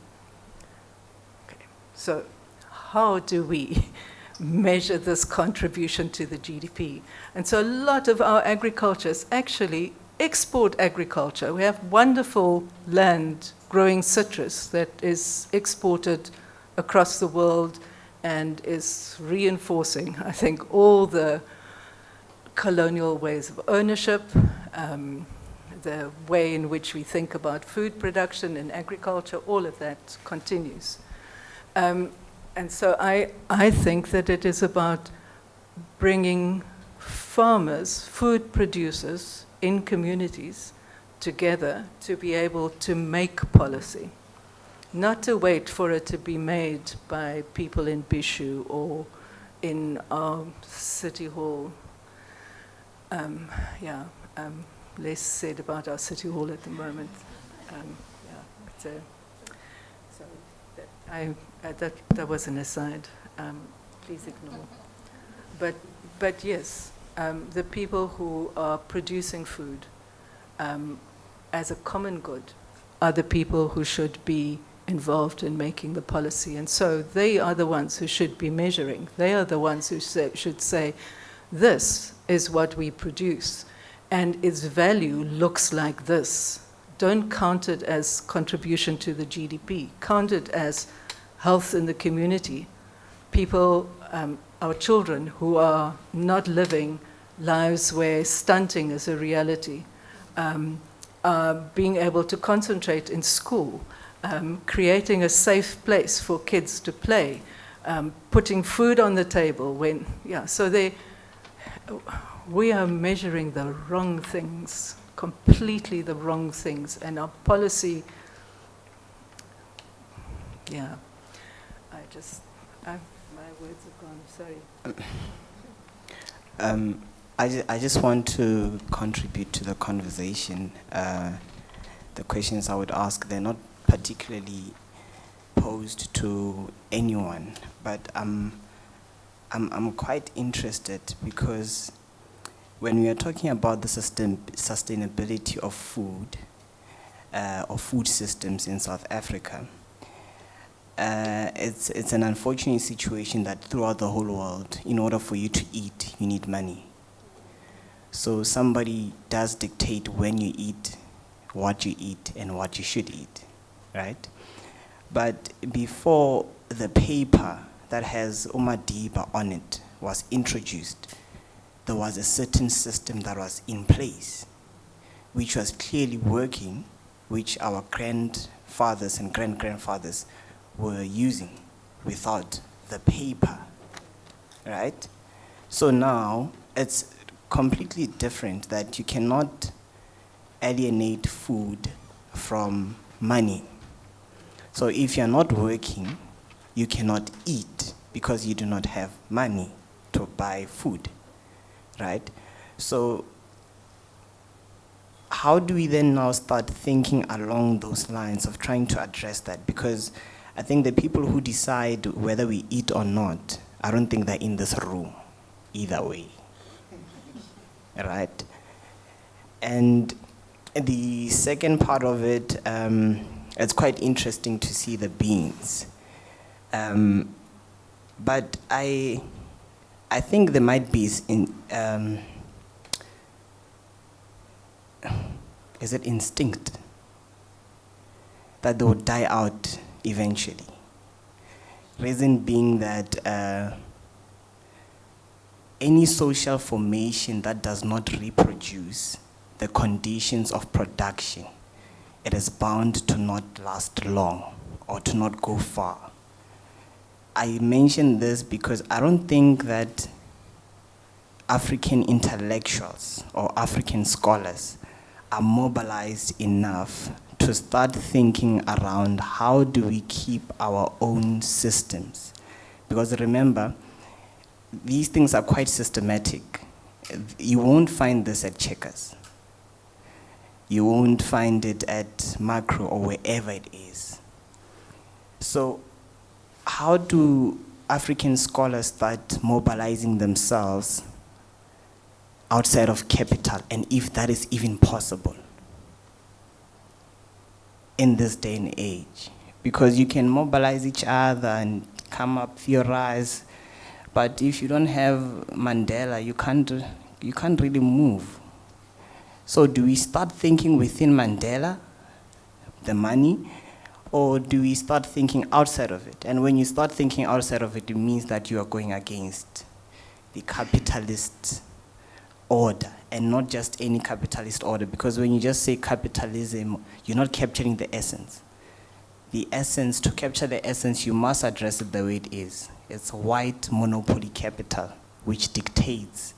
Okay. So how do we measure this contribution to the GDP? And so a lot of our agriculture is actually export agriculture. We have wonderful land growing citrus that is exported across the world and is reinforcing, I think, all the colonial ways of ownership, the way in which we think about food production and agriculture, all of that continues. And so I think that it is about bringing farmers, food producers in communities together to be able to make policy, not to wait for it to be made by people in Bishu or in our city hall. Less said about our city hall at the moment. That was an aside. Please ignore. But yes, the people who are producing food as a common good are the people who should be involved in making the policy. And so they are the ones who should be measuring. They are the ones who should say, this is what we produce, and its value looks like this. Don't count it as contribution to the GDP. Count it as health in the community. People, our children who are not living lives where stunting is a reality, being able to concentrate in school, creating a safe place for kids to play, putting food on the table when, so we are measuring the wrong things, completely the wrong things, and our policy, my words have gone, sorry. I just want to contribute to the conversation. The questions I would ask, they're not particularly posed to anyone, but I'm quite interested because when we are talking about the sustainability of food, or food systems in South Africa, it's an unfortunate situation that throughout the whole world, in order for you to eat, you need money. So somebody does dictate when you eat, what you eat, and what you should eat, right? But before the paper that has Umadiba on it was introduced, there was a certain system that was in place, which was clearly working, which our grandfathers and great-grandfathers were using without the paper, right? So now it's completely different that you cannot alienate food from money. So if you're not working, you cannot eat because you do not have money to buy food, right? So how do we then now start thinking along those lines of trying to address that? Because I think the people who decide whether we eat or not, I don't think they're in this room either way, right? And the second part of it, it's quite interesting to see the beans. But I think there might be, is it instinct that they will die out eventually? Reason being that any social formation that does not reproduce the conditions of production, it is bound to not last long or to not go far. I mention this because I don't think that African intellectuals or African scholars are mobilized enough to start thinking around how do we keep our own systems. Because remember, these things are quite systematic. You won't find this at Checkers. You won't find it at Macro or wherever it is. So how do African scholars start mobilizing themselves outside of capital, and if that is even possible in this day and age? Because you can mobilize each other and come up, theorize, but if you don't have Mandela, you can't really move. So do we start thinking within Mandela, the money, or do we start thinking outside of it? And when you start thinking outside of it, it means that you are going against the capitalist order, and not just any capitalist order, because when you just say capitalism, you're not capturing the essence. The essence, to capture the essence, you must address it the way it is. It's white monopoly capital, which dictates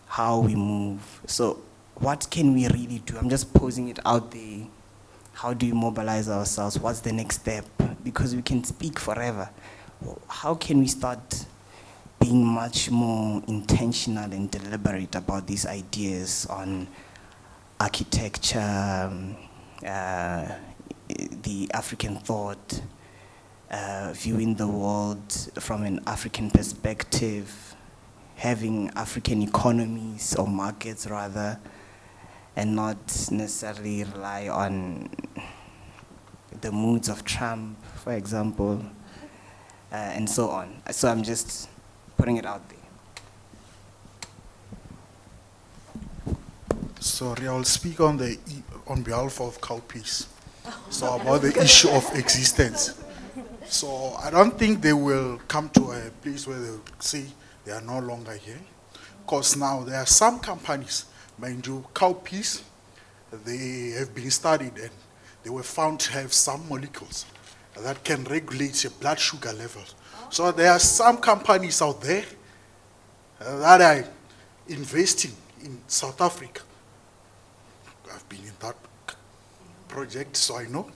how we move. So what can we really do? I'm just posing it out there. How do we mobilize ourselves? What's the next step? Because we can speak forever. How can we start being much more intentional and deliberate about these ideas on architecture, the African thought, viewing the world from an African perspective, having African economies or markets rather, and not necessarily rely on the moods of Trump, for example, and so on. So I'm just putting it out there. Sorry, I will speak on behalf of Cowpeace. So about the issue of existence. So I don't think they will come to a place where they will say they are no longer here. Because now there are some companies, mind you, cowpeas, they have been studied and they were found to have some molecules that can regulate your blood sugar levels. So there are some companies out there that are investing in South Africa. I've been in that project, so I know.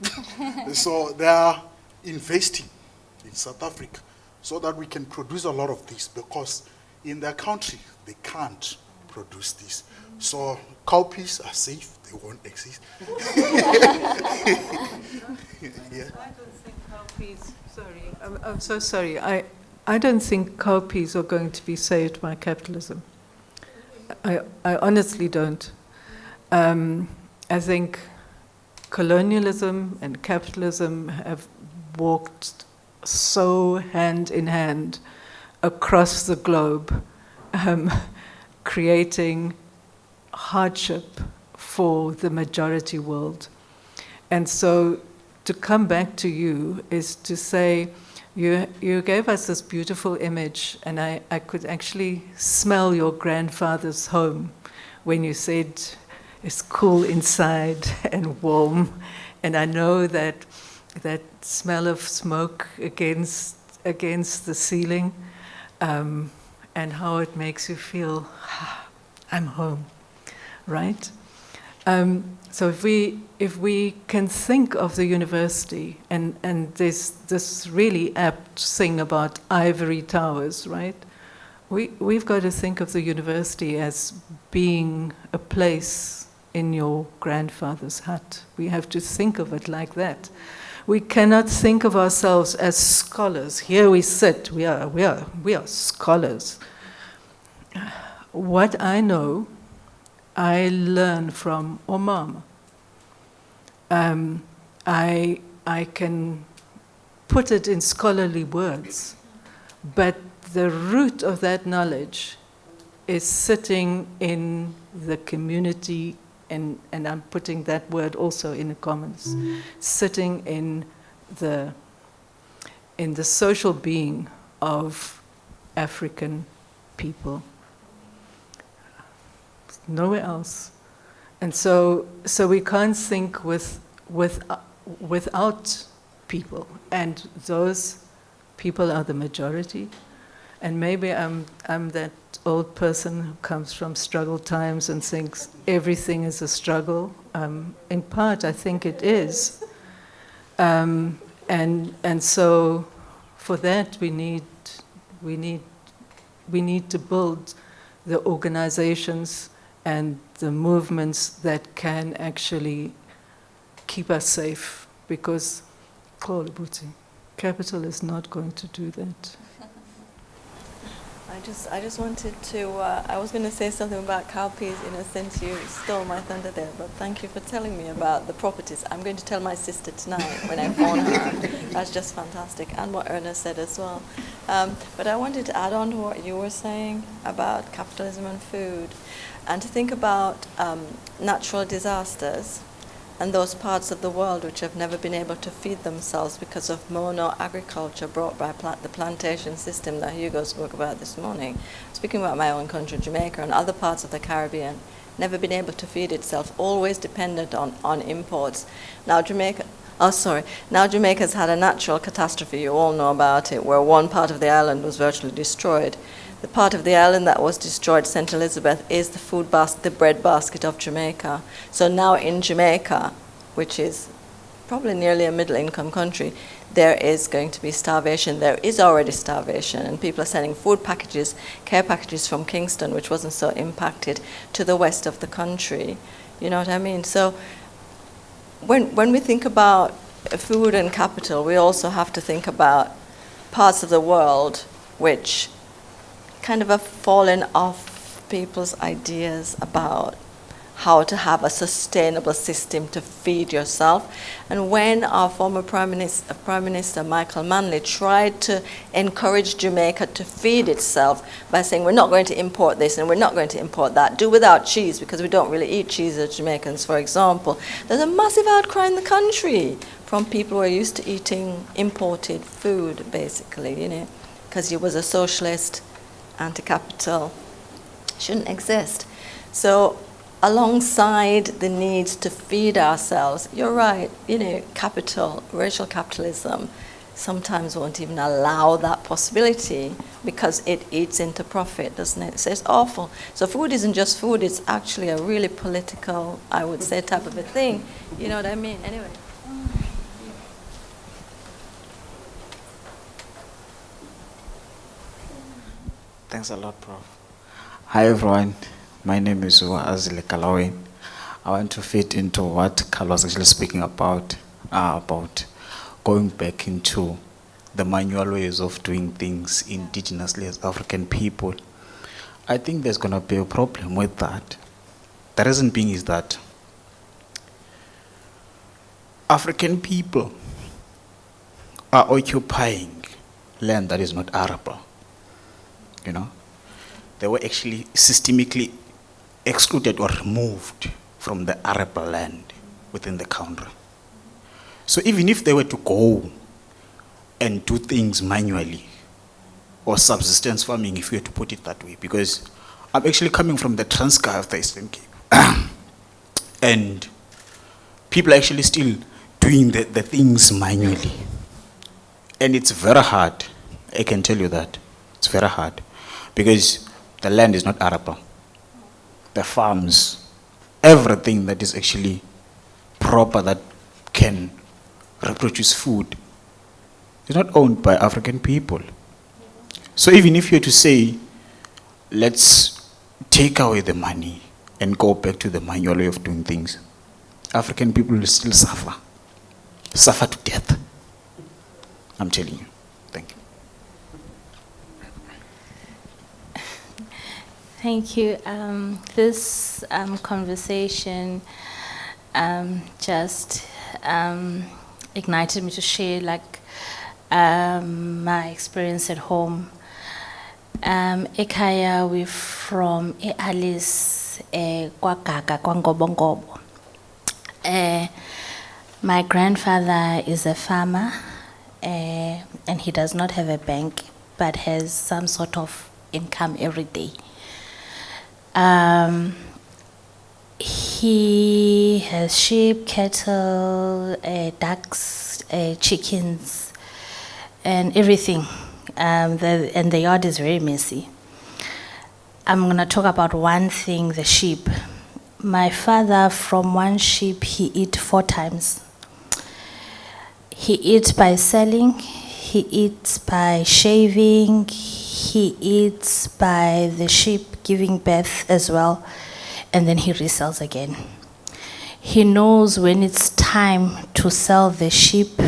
So they are investing in South Africa so that we can produce a lot of this, because in their country they can't produce this. So cowpeas are safe, they won't exist. Yeah. I don't think cowpeas, sorry, I'm so sorry. I don't think cowpeas are going to be saved by capitalism. I honestly don't. I think colonialism and capitalism have walked so hand in hand across the globe, creating hardship for the majority world. And so to come back to you is to say, you gave us this beautiful image, and I could actually smell your grandfather's home when you said it's cool inside and warm. And I know that smell of smoke against the ceiling, and how it makes you feel, I'm home, right? So if we can think of the university, and there's this really apt thing about ivory towers, right? We've got to think of the university as being a place in your grandfather's hut. We have to think of it like that. We cannot think of ourselves as scholars. Here we sit, we are scholars. What I know, I learn from Omama. I can put it in scholarly words, but the root of that knowledge is sitting in the community, and I'm putting that word also in the commons, sitting in the social being of African people. Nowhere else. And so we can't think without people, and those people are the majority. And maybe I'm that old person who comes from struggle times and thinks everything is a struggle. In part, I think it is. And so for that we need to build the organizations and the movements that can actually keep us safe, because capital is not going to do that. I just wanted to, I was going to say something about cowpeas in a sense you stole my thunder there, but thank you for telling me about the properties. I'm going to tell my sister tonight when I phone her. That's just fantastic, and what Erna said as well. But I wanted to add on to what you were saying about capitalism and food, and to think about natural disasters and those parts of the world which have never been able to feed themselves because of mono-agriculture brought by the plantation system that Hugo spoke about this morning. Speaking about my own country, Jamaica, and other parts of the Caribbean, never been able to feed itself, always dependent on imports. Now Jamaica's had a natural catastrophe, you all know about it, where one part of the island was virtually destroyed. The part of the island that was destroyed, St. Elizabeth, is the bread basket of Jamaica. So now in Jamaica, which is probably nearly a middle-income country, there is going to be starvation. There is already starvation, and people are sending food packages, care packages from Kingston, which wasn't so impacted, to the west of the country. You know what I mean? So when we think about food and capital, we also have to think about parts of the world which kind of have fallen off people's ideas about how to have a sustainable system to feed yourself. And when our former Prime Minister Michael Manley tried to encourage Jamaica to feed itself by saying, we're not going to import this and we're not going to import that, do without cheese, because we don't really eat cheese as Jamaicans, for example, there's a massive outcry in the country from people who are used to eating imported food, basically, because he was a socialist, anti-capital shouldn't exist. So alongside the need to feed ourselves, you're right, capital, racial capitalism, sometimes won't even allow that possibility because it eats into profit, doesn't it? So it's awful. So food isn't just food, it's actually a really political, I would say, type of a thing. You know what I mean? Anyway. Thanks a lot, Prof. Hi, everyone. My name is Azile Kalawin. I want to fit into what Carl was actually speaking about going back into the manual ways of doing things indigenously as African people. I think there's going to be a problem with that. The reason being is that African people are occupying land that is not arable. They were actually systemically excluded or removed from the arable land within the country. So even if they were to go and do things manually, or subsistence farming, if you were to put it that way, because I'm actually coming from the Transkei of the Eastern Cape, and people are actually still doing the things manually. And it's very hard, I can tell you that. It's very hard. Because the land is not arable. The farms, everything that is actually proper that can reproduce food is not owned by African people. So even if you're to say, let's take away the money and go back to the manual way of doing things, African people will still suffer to death. I'm telling you. Thank you. Thank you. This conversation just ignited me to share my experience at home. Ekaya, we're from Alice Kwagaga Kwangobongobo. My grandfather is a farmer, and he does not have a bank, but has some sort of income every day. He has sheep, cattle, ducks, chickens, and everything. And the yard is very messy. I'm going to talk about one thing, the sheep. My father, from one sheep, he eat 4 times. He eats by selling, he eats by shaving, he eats by the sheep giving birth as well, and then he resells again. He knows when it's time to sell the sheep.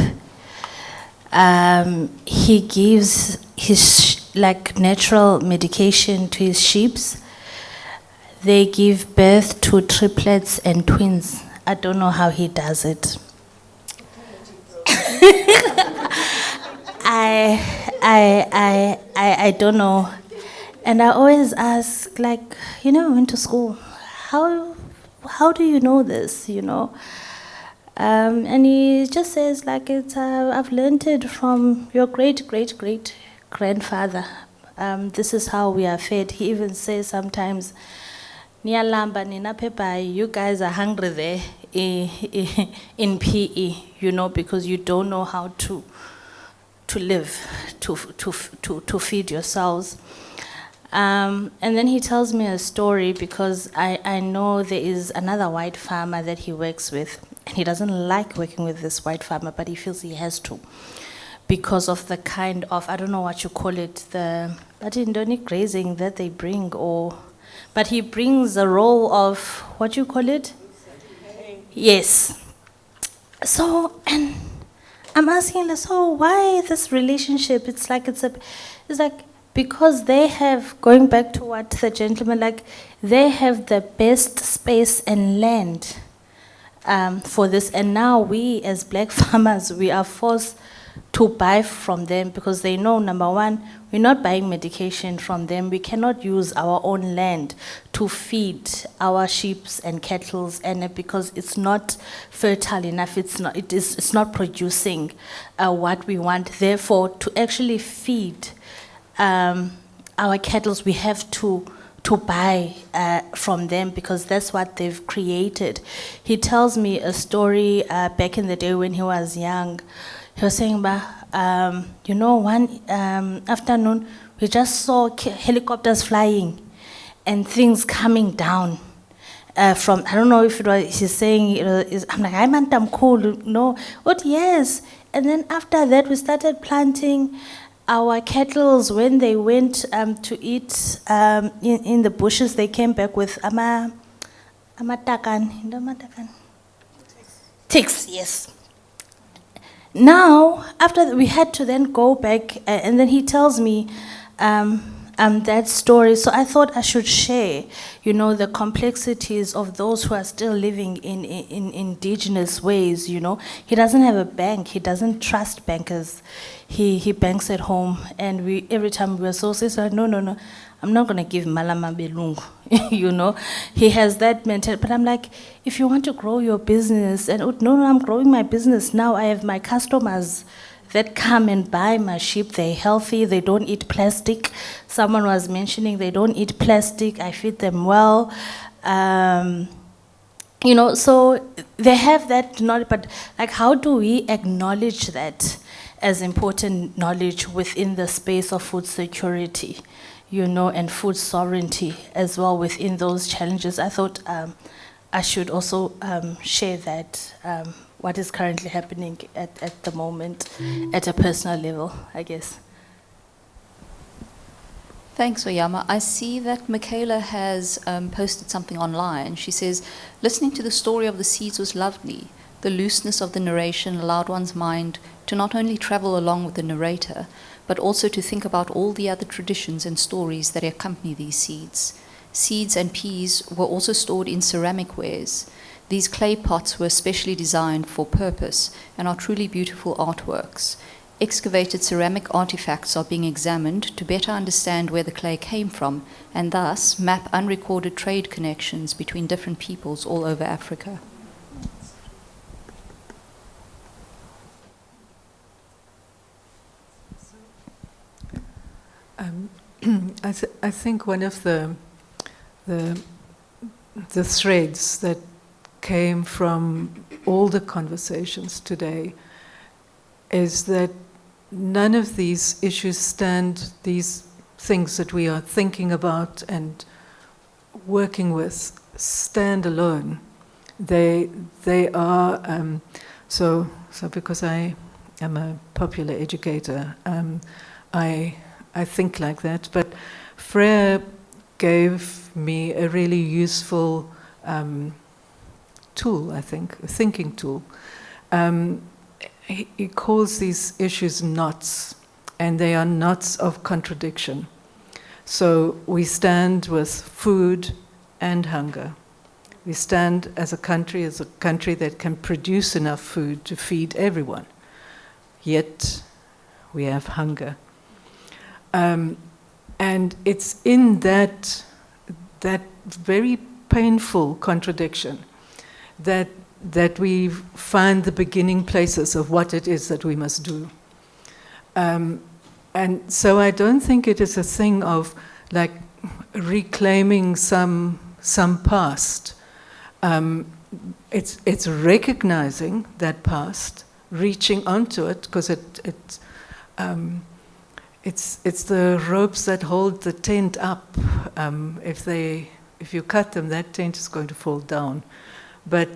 He gives his natural medication to his sheep. They give birth to triplets and twins. I don't know how he does it. I don't know. And I always ask, I went to school, how do you know this, And he just says, I've learned it from your great-great-great-grandfather. This is how we are fed. He even says sometimes, you guys are hungry there in PE, because you don't know how to live, to feed yourselves. And then he tells me a story, because I know there is another white farmer that he works with, and he doesn't like working with this white farmer, but he feels he has to, because of the kind of, I don't know what you call it, the Indonic grazing that they bring, but he brings a role of, what you call it? Yes. So, and I'm asking, so why this relationship? It's like because they have, going back to what the gentleman, they have the best space and land for this. And now we, as black farmers, we are forced to buy from them, because they know, number one, we're not buying medication from them. We cannot use our own land to feed our sheep and cattle, and because it's not fertile enough, it's not producing what we want. Therefore, to actually feed our cattle, we have to to buy from them because that's what they've created. He tells me a story back in the day when he was young. He was saying, you know, one afternoon we just saw helicopters flying and things coming down. From, I don't know if it was, he's saying, I'm like, I'm cool, no, what, yes. And then after that, we started planting our kettles. When they went to eat in the bushes, they came back with ticks, yes. Now, after we had to then go back, and then he tells me, that story. So I thought I should share, you know, the complexities of those who are still living in indigenous ways, you know. He doesn't have a bank. He doesn't trust bankers. He banks at home. And we every time we were so said, no, I'm not going to give Malama Belungu, you know. He has that mentality. But I'm like, if you want to grow your business, and no, I'm growing my business now. I have my customers that come and buy my sheep. They're healthy, they don't eat plastic. Someone was mentioning they don't eat plastic, I feed them well. You know, so they have that knowledge, but like, how do we acknowledge that as important knowledge within the space of food security, you know, and food sovereignty as well within those challenges? I thought I should also share that, what is currently happening at the moment at a personal level, I guess. Thanks, Oyama. I see that Michaela has posted something online. She says, listening to the story of the seeds was lovely. The looseness of the narration allowed one's mind to not only travel along with the narrator, but also to think about all the other traditions and stories that accompany these seeds. Seeds and peas were also stored in ceramic wares. These clay pots were specially designed for purpose and are truly beautiful artworks. Excavated ceramic artifacts are being examined to better understand where the clay came from and thus map unrecorded trade connections between different peoples all over Africa. I think one of the threads that came from all the conversations today is that none of these issues stand, these things that we are thinking about and working with, stand alone. They are, so because I am a popular educator, I think like that, but Freya gave me a really useful tool, I think, a thinking tool. He calls these issues knots, and they are knots of contradiction. So we stand with food and hunger. We stand as a country that can produce enough food to feed everyone. Yet we have hunger. And it's in that very painful contradiction that we find the beginning places of what it is that we must do. And so I don't think it is a thing of like reclaiming some past. It's recognizing that past, reaching onto it, because it's the ropes that hold the tent up. If you cut them, that tent is going to fall down. But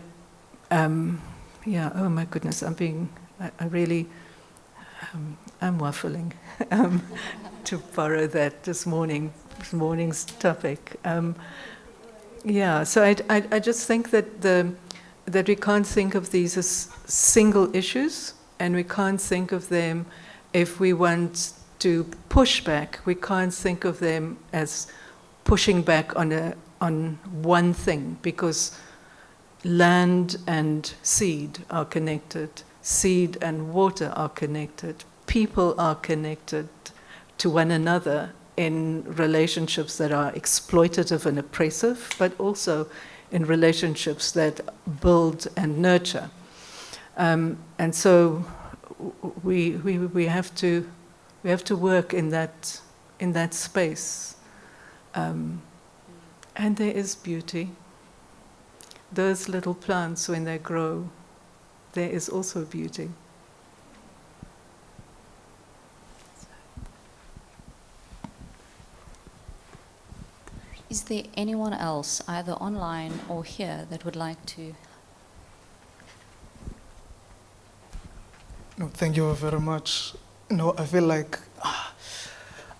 yeah, oh my goodness, I'm waffling, to borrow that this morning's topic. Yeah, so I just think that we can't think of these as single issues, and we can't think of them if we want to push back. We can't think of them as pushing back on one thing, because land and seed are connected, seed and water are connected, people are connected to one another in relationships that are exploitative and oppressive, but also in relationships that build and nurture. And so we have to work in that space. And there is beauty. Those little plants, when they grow, there is also beauty. Is there anyone else, either online or here, that would like to? No, thank you very much. No, I feel like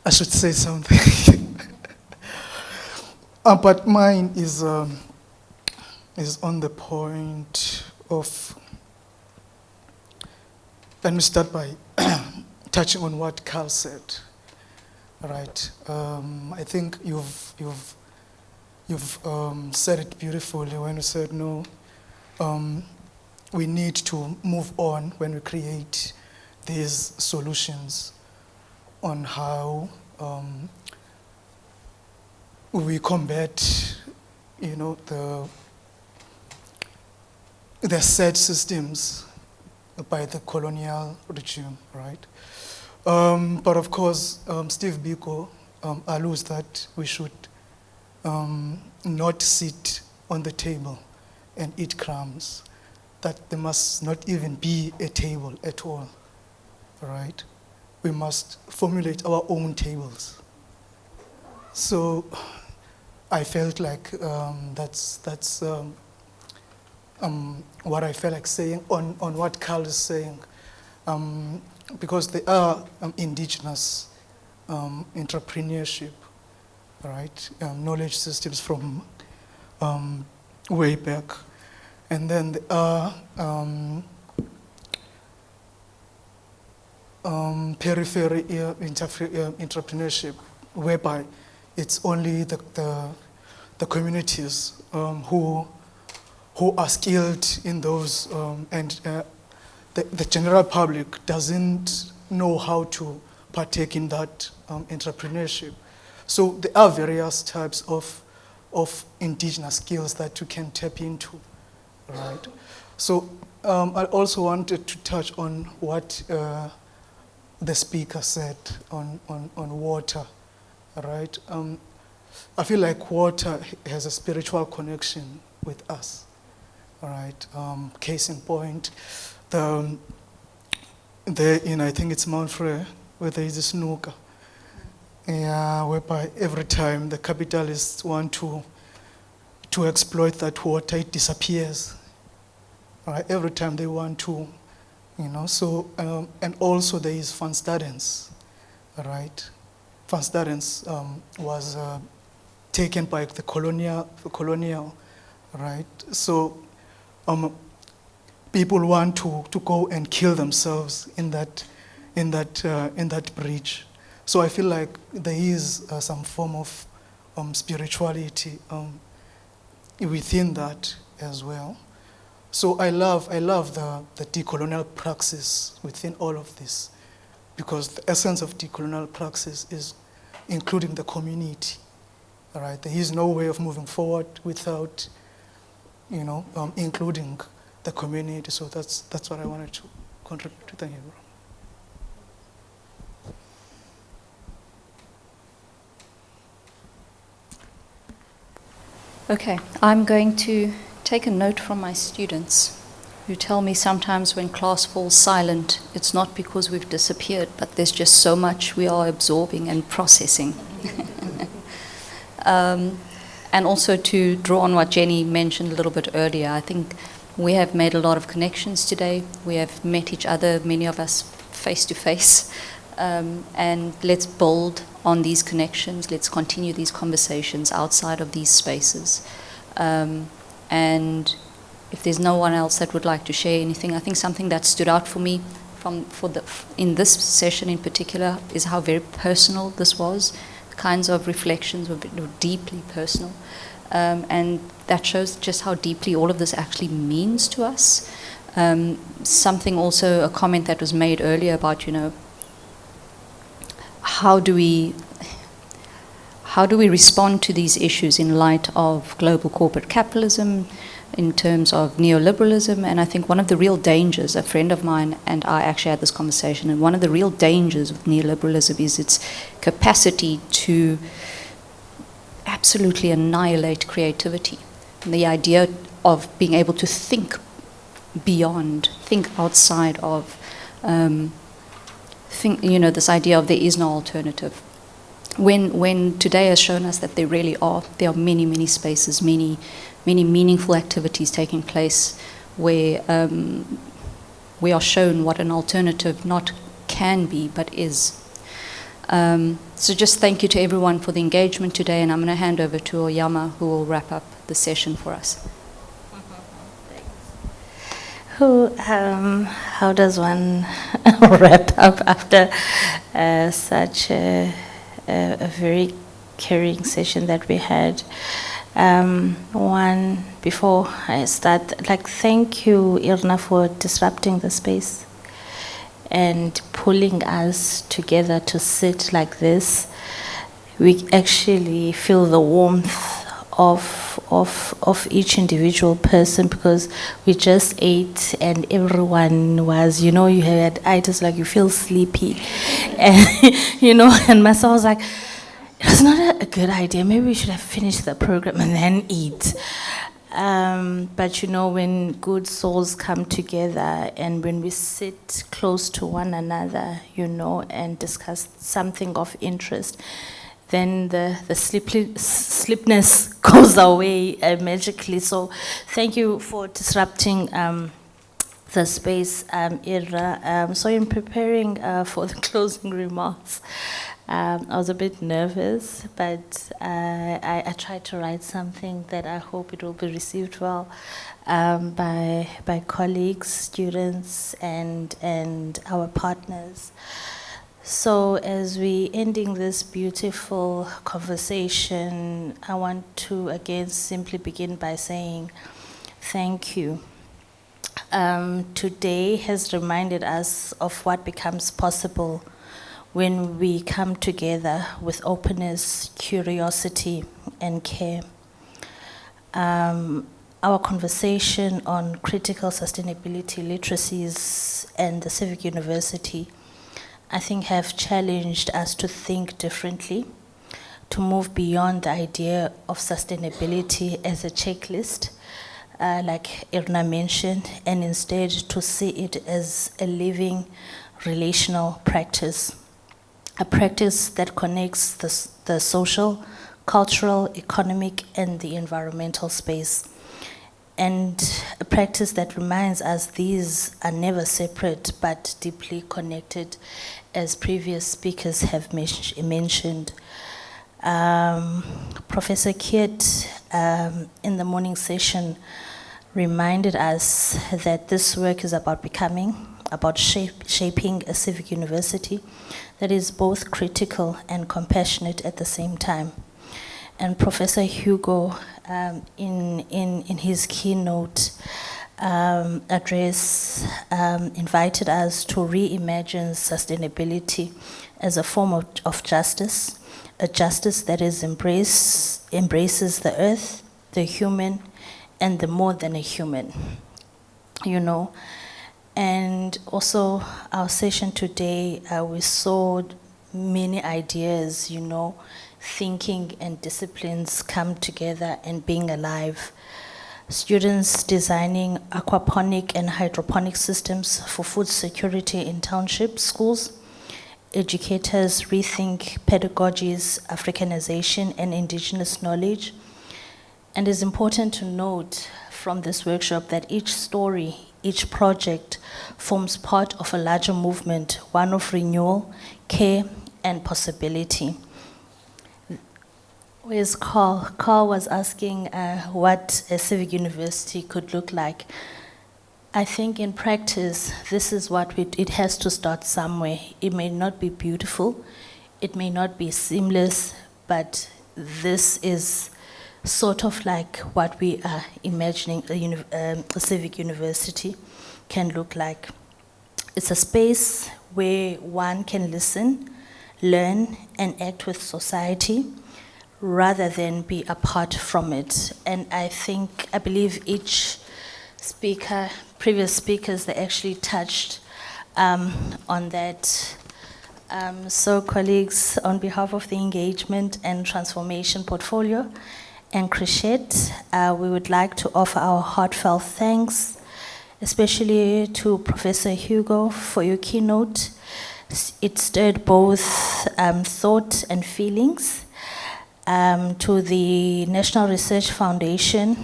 I should say something. But mine is on the point of. Let me start by touching on what Carl said. Right. I think you've said it beautifully when you said no. We need to move on when we create these solutions on how we combat, the said systems by the colonial regime, right? But of course, Steve Biko alludes that we should not sit on the table and eat crumbs, that there must not even be a table at all, right? We must formulate our own tables. So I felt like that's what I felt like saying on what Carl is saying, because they are indigenous entrepreneurship, right? Knowledge systems from way back. And then there are periphery entrepreneurship, whereby it's only the communities who are skilled in those, and the general public doesn't know how to partake in that entrepreneurship. So there are various types of indigenous skills that you can tap into, right? So I also wanted to touch on what the speaker said on water, right? I feel like water has a spiritual connection with us, right? Case in point, I think it's Mount Frere, where there is a snooker, whereby every time the capitalists want to exploit that water, it disappears. Right? Every time they want to, so, and also there is Van Staden's, right? Van Staden's was taken by the colonial, right? So people want to go and kill themselves in that breach. So I feel like there is some form of spirituality within that as well. So I love the decolonial praxis within all of this, because the essence of decolonial praxis is including the community. All right, there is no way of moving forward without, including the community. So that's what I wanted to contribute to. Thank you. Okay, I'm going to take a note from my students who tell me sometimes when class falls silent, it's not because we've disappeared, but there's just so much we are absorbing and processing. And also to draw on what Jenny mentioned a little bit earlier, I think we have made a lot of connections today. We have met each other, many of us face to face, and let's build on these connections. Let's continue these conversations outside of these spaces. And if there's no one else that would like to share anything, I think something that stood out for me in this session in particular is how very personal this was. The kinds of reflections were deeply personal. And that shows just how deeply all of this actually means to us. Something also, a comment that was made earlier about, how do we respond to these issues in light of global corporate capitalism, in terms of neoliberalism? And I think one of the real dangers, a friend of mine and I actually had this conversation, and one of the real dangers of neoliberalism is its capacity to absolutely annihilate creativity. And the idea of being able to think beyond, think outside of, this idea of there is no alternative. When today has shown us that there really are, there are many, many spaces, many meaningful activities taking place where we are shown what an alternative not can be, but is. So just thank you to everyone for the engagement today, and I'm going to hand over to Oyama, who will wrap up the session for us. How does one wrap up after such a very caring session that we had? One, before I start, thank you, Irna, for disrupting the space and pulling us together to sit like this. We actually feel the warmth of each individual person, because we just ate and everyone was, you had itis, you feel sleepy. And, and myself was like, it's not a good idea. Maybe we should have finished the program and then eat. But when good souls come together and when we sit close to one another, and discuss something of interest, then the sleepiness goes away magically. So thank you for disrupting the space, Ira. So in preparing for the closing remarks, I was a bit nervous, but I tried to write something that I hope it will be received well by colleagues, students, and our partners. So as we ending this beautiful conversation, I want to again simply begin by saying thank you. Today has reminded us of what becomes possible when we come together with openness, curiosity, and care. Our conversation on critical sustainability literacies and the Civic University, I think, have challenged us to think differently, to move beyond the idea of sustainability as a checklist, like Irna mentioned, and instead to see it as a living relational practice, a practice that connects the social, cultural, economic, and the environmental space. And a practice that reminds us these are never separate but deeply connected, as previous speakers have mentioned. Professor Kiet, in the morning session, reminded us that this work is about becoming, about shaping a civic university that is both critical and compassionate at the same time. And Professor Hugo, in his keynote address, invited us to reimagine sustainability as a form of justice, a justice that embraces the earth, the human, and the more than a human, And also our session today, we saw many ideas, thinking and disciplines come together and being alive. Students designing aquaponic and hydroponic systems for food security in township schools. Educators rethink pedagogies, Africanization, and indigenous knowledge. And it's important to note from this workshop that each story, each project forms part of a larger movement, one of renewal, care, and possibility. Where's Carl? Carl was asking what a civic university could look like. I think in practice, this is what it has to start somewhere. It may not be beautiful, it may not be seamless, but this is sort of like what we are imagining a civic university can look like. It's a space where one can listen, learn, and act with society, rather than be apart from it. And I believe each speaker, previous speakers, they actually touched on that So colleagues, on behalf of the Engagement and Transformation Portfolio and Crichet, we would like to offer our heartfelt thanks, especially to Professor Hugo for your keynote. It stirred both thought and feelings. To the National Research Foundation,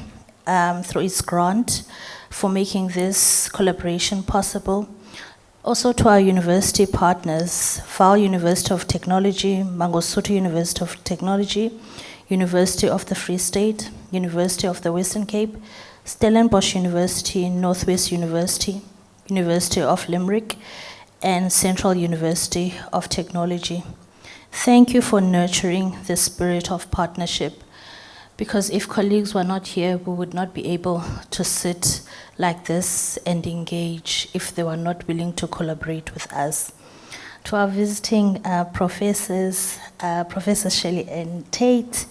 through its grant, for making this collaboration possible. Also to our university partners, Vaal University of Technology, Mangosuthu University of Technology, University of the Free State, University of the Western Cape, Stellenbosch University, Northwest University, University of Limerick, and Central University of Technology. Thank you for nurturing the spirit of partnership, because if colleagues were not here, we would not be able to sit like this and engage if they were not willing to collaborate with us. To our visiting professors, Professor Shelley and Tate,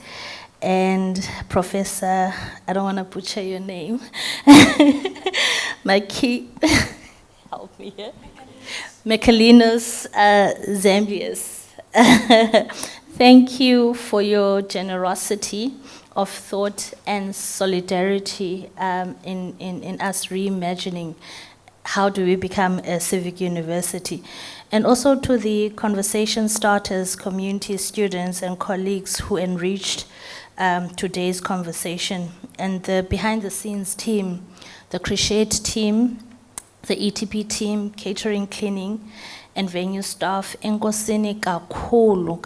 and Professor, I don't want to butcher your name, help me here, Michaelinos Zambius. Thank you for your generosity of thought and solidarity in us reimagining how do we become a civic university. And also to the conversation starters, community students and colleagues who enriched today's conversation, and the behind the scenes team, the Crichet team, the ETP team, catering, cleaning, and venue staff, enkosini kakhulu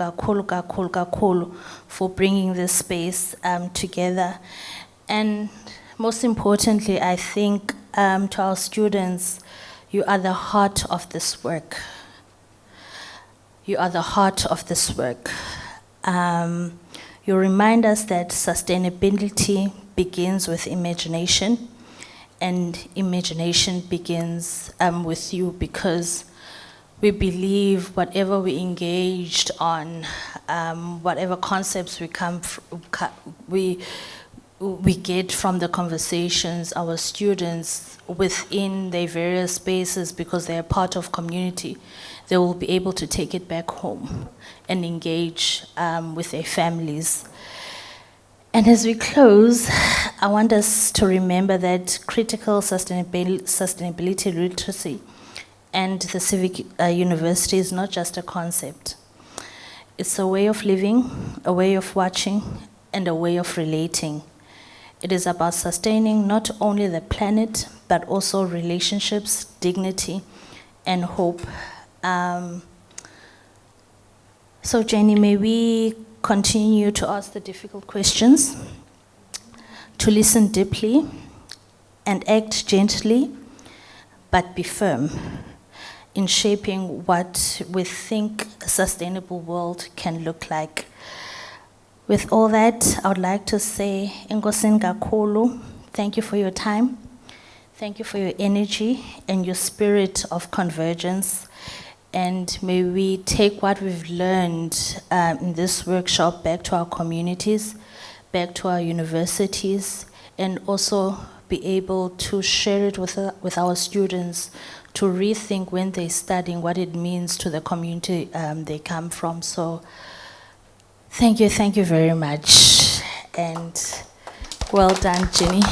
for bringing this space together. And most importantly, I think to our students, you are the heart of this work. You are the heart of this work. You remind us that sustainability begins with imagination, and imagination begins with you, because we believe whatever we engaged on, whatever concepts we get from the conversations, our students within their various spaces, because they are part of community, they will be able to take it back home and engage with their families. And as we close, I want us to remember that critical sustainability literacy and the civic university is not just a concept. It's a way of living, a way of watching, and a way of relating. It is about sustaining not only the planet, but also relationships, dignity, and hope. So Jenny, may we continue to ask the difficult questions, to listen deeply, and act gently, but be firm in shaping what we think a sustainable world can look like. With all that, I would like to say, Enkosin kakhulu, thank you for your time, thank you for your energy and your spirit of convergence, and may we take what we've learned in this workshop back to our communities, back to our universities, and also be able to share it with our students, to rethink when they're studying what it means to the community they come from. So thank you very much, and well done, Jenny.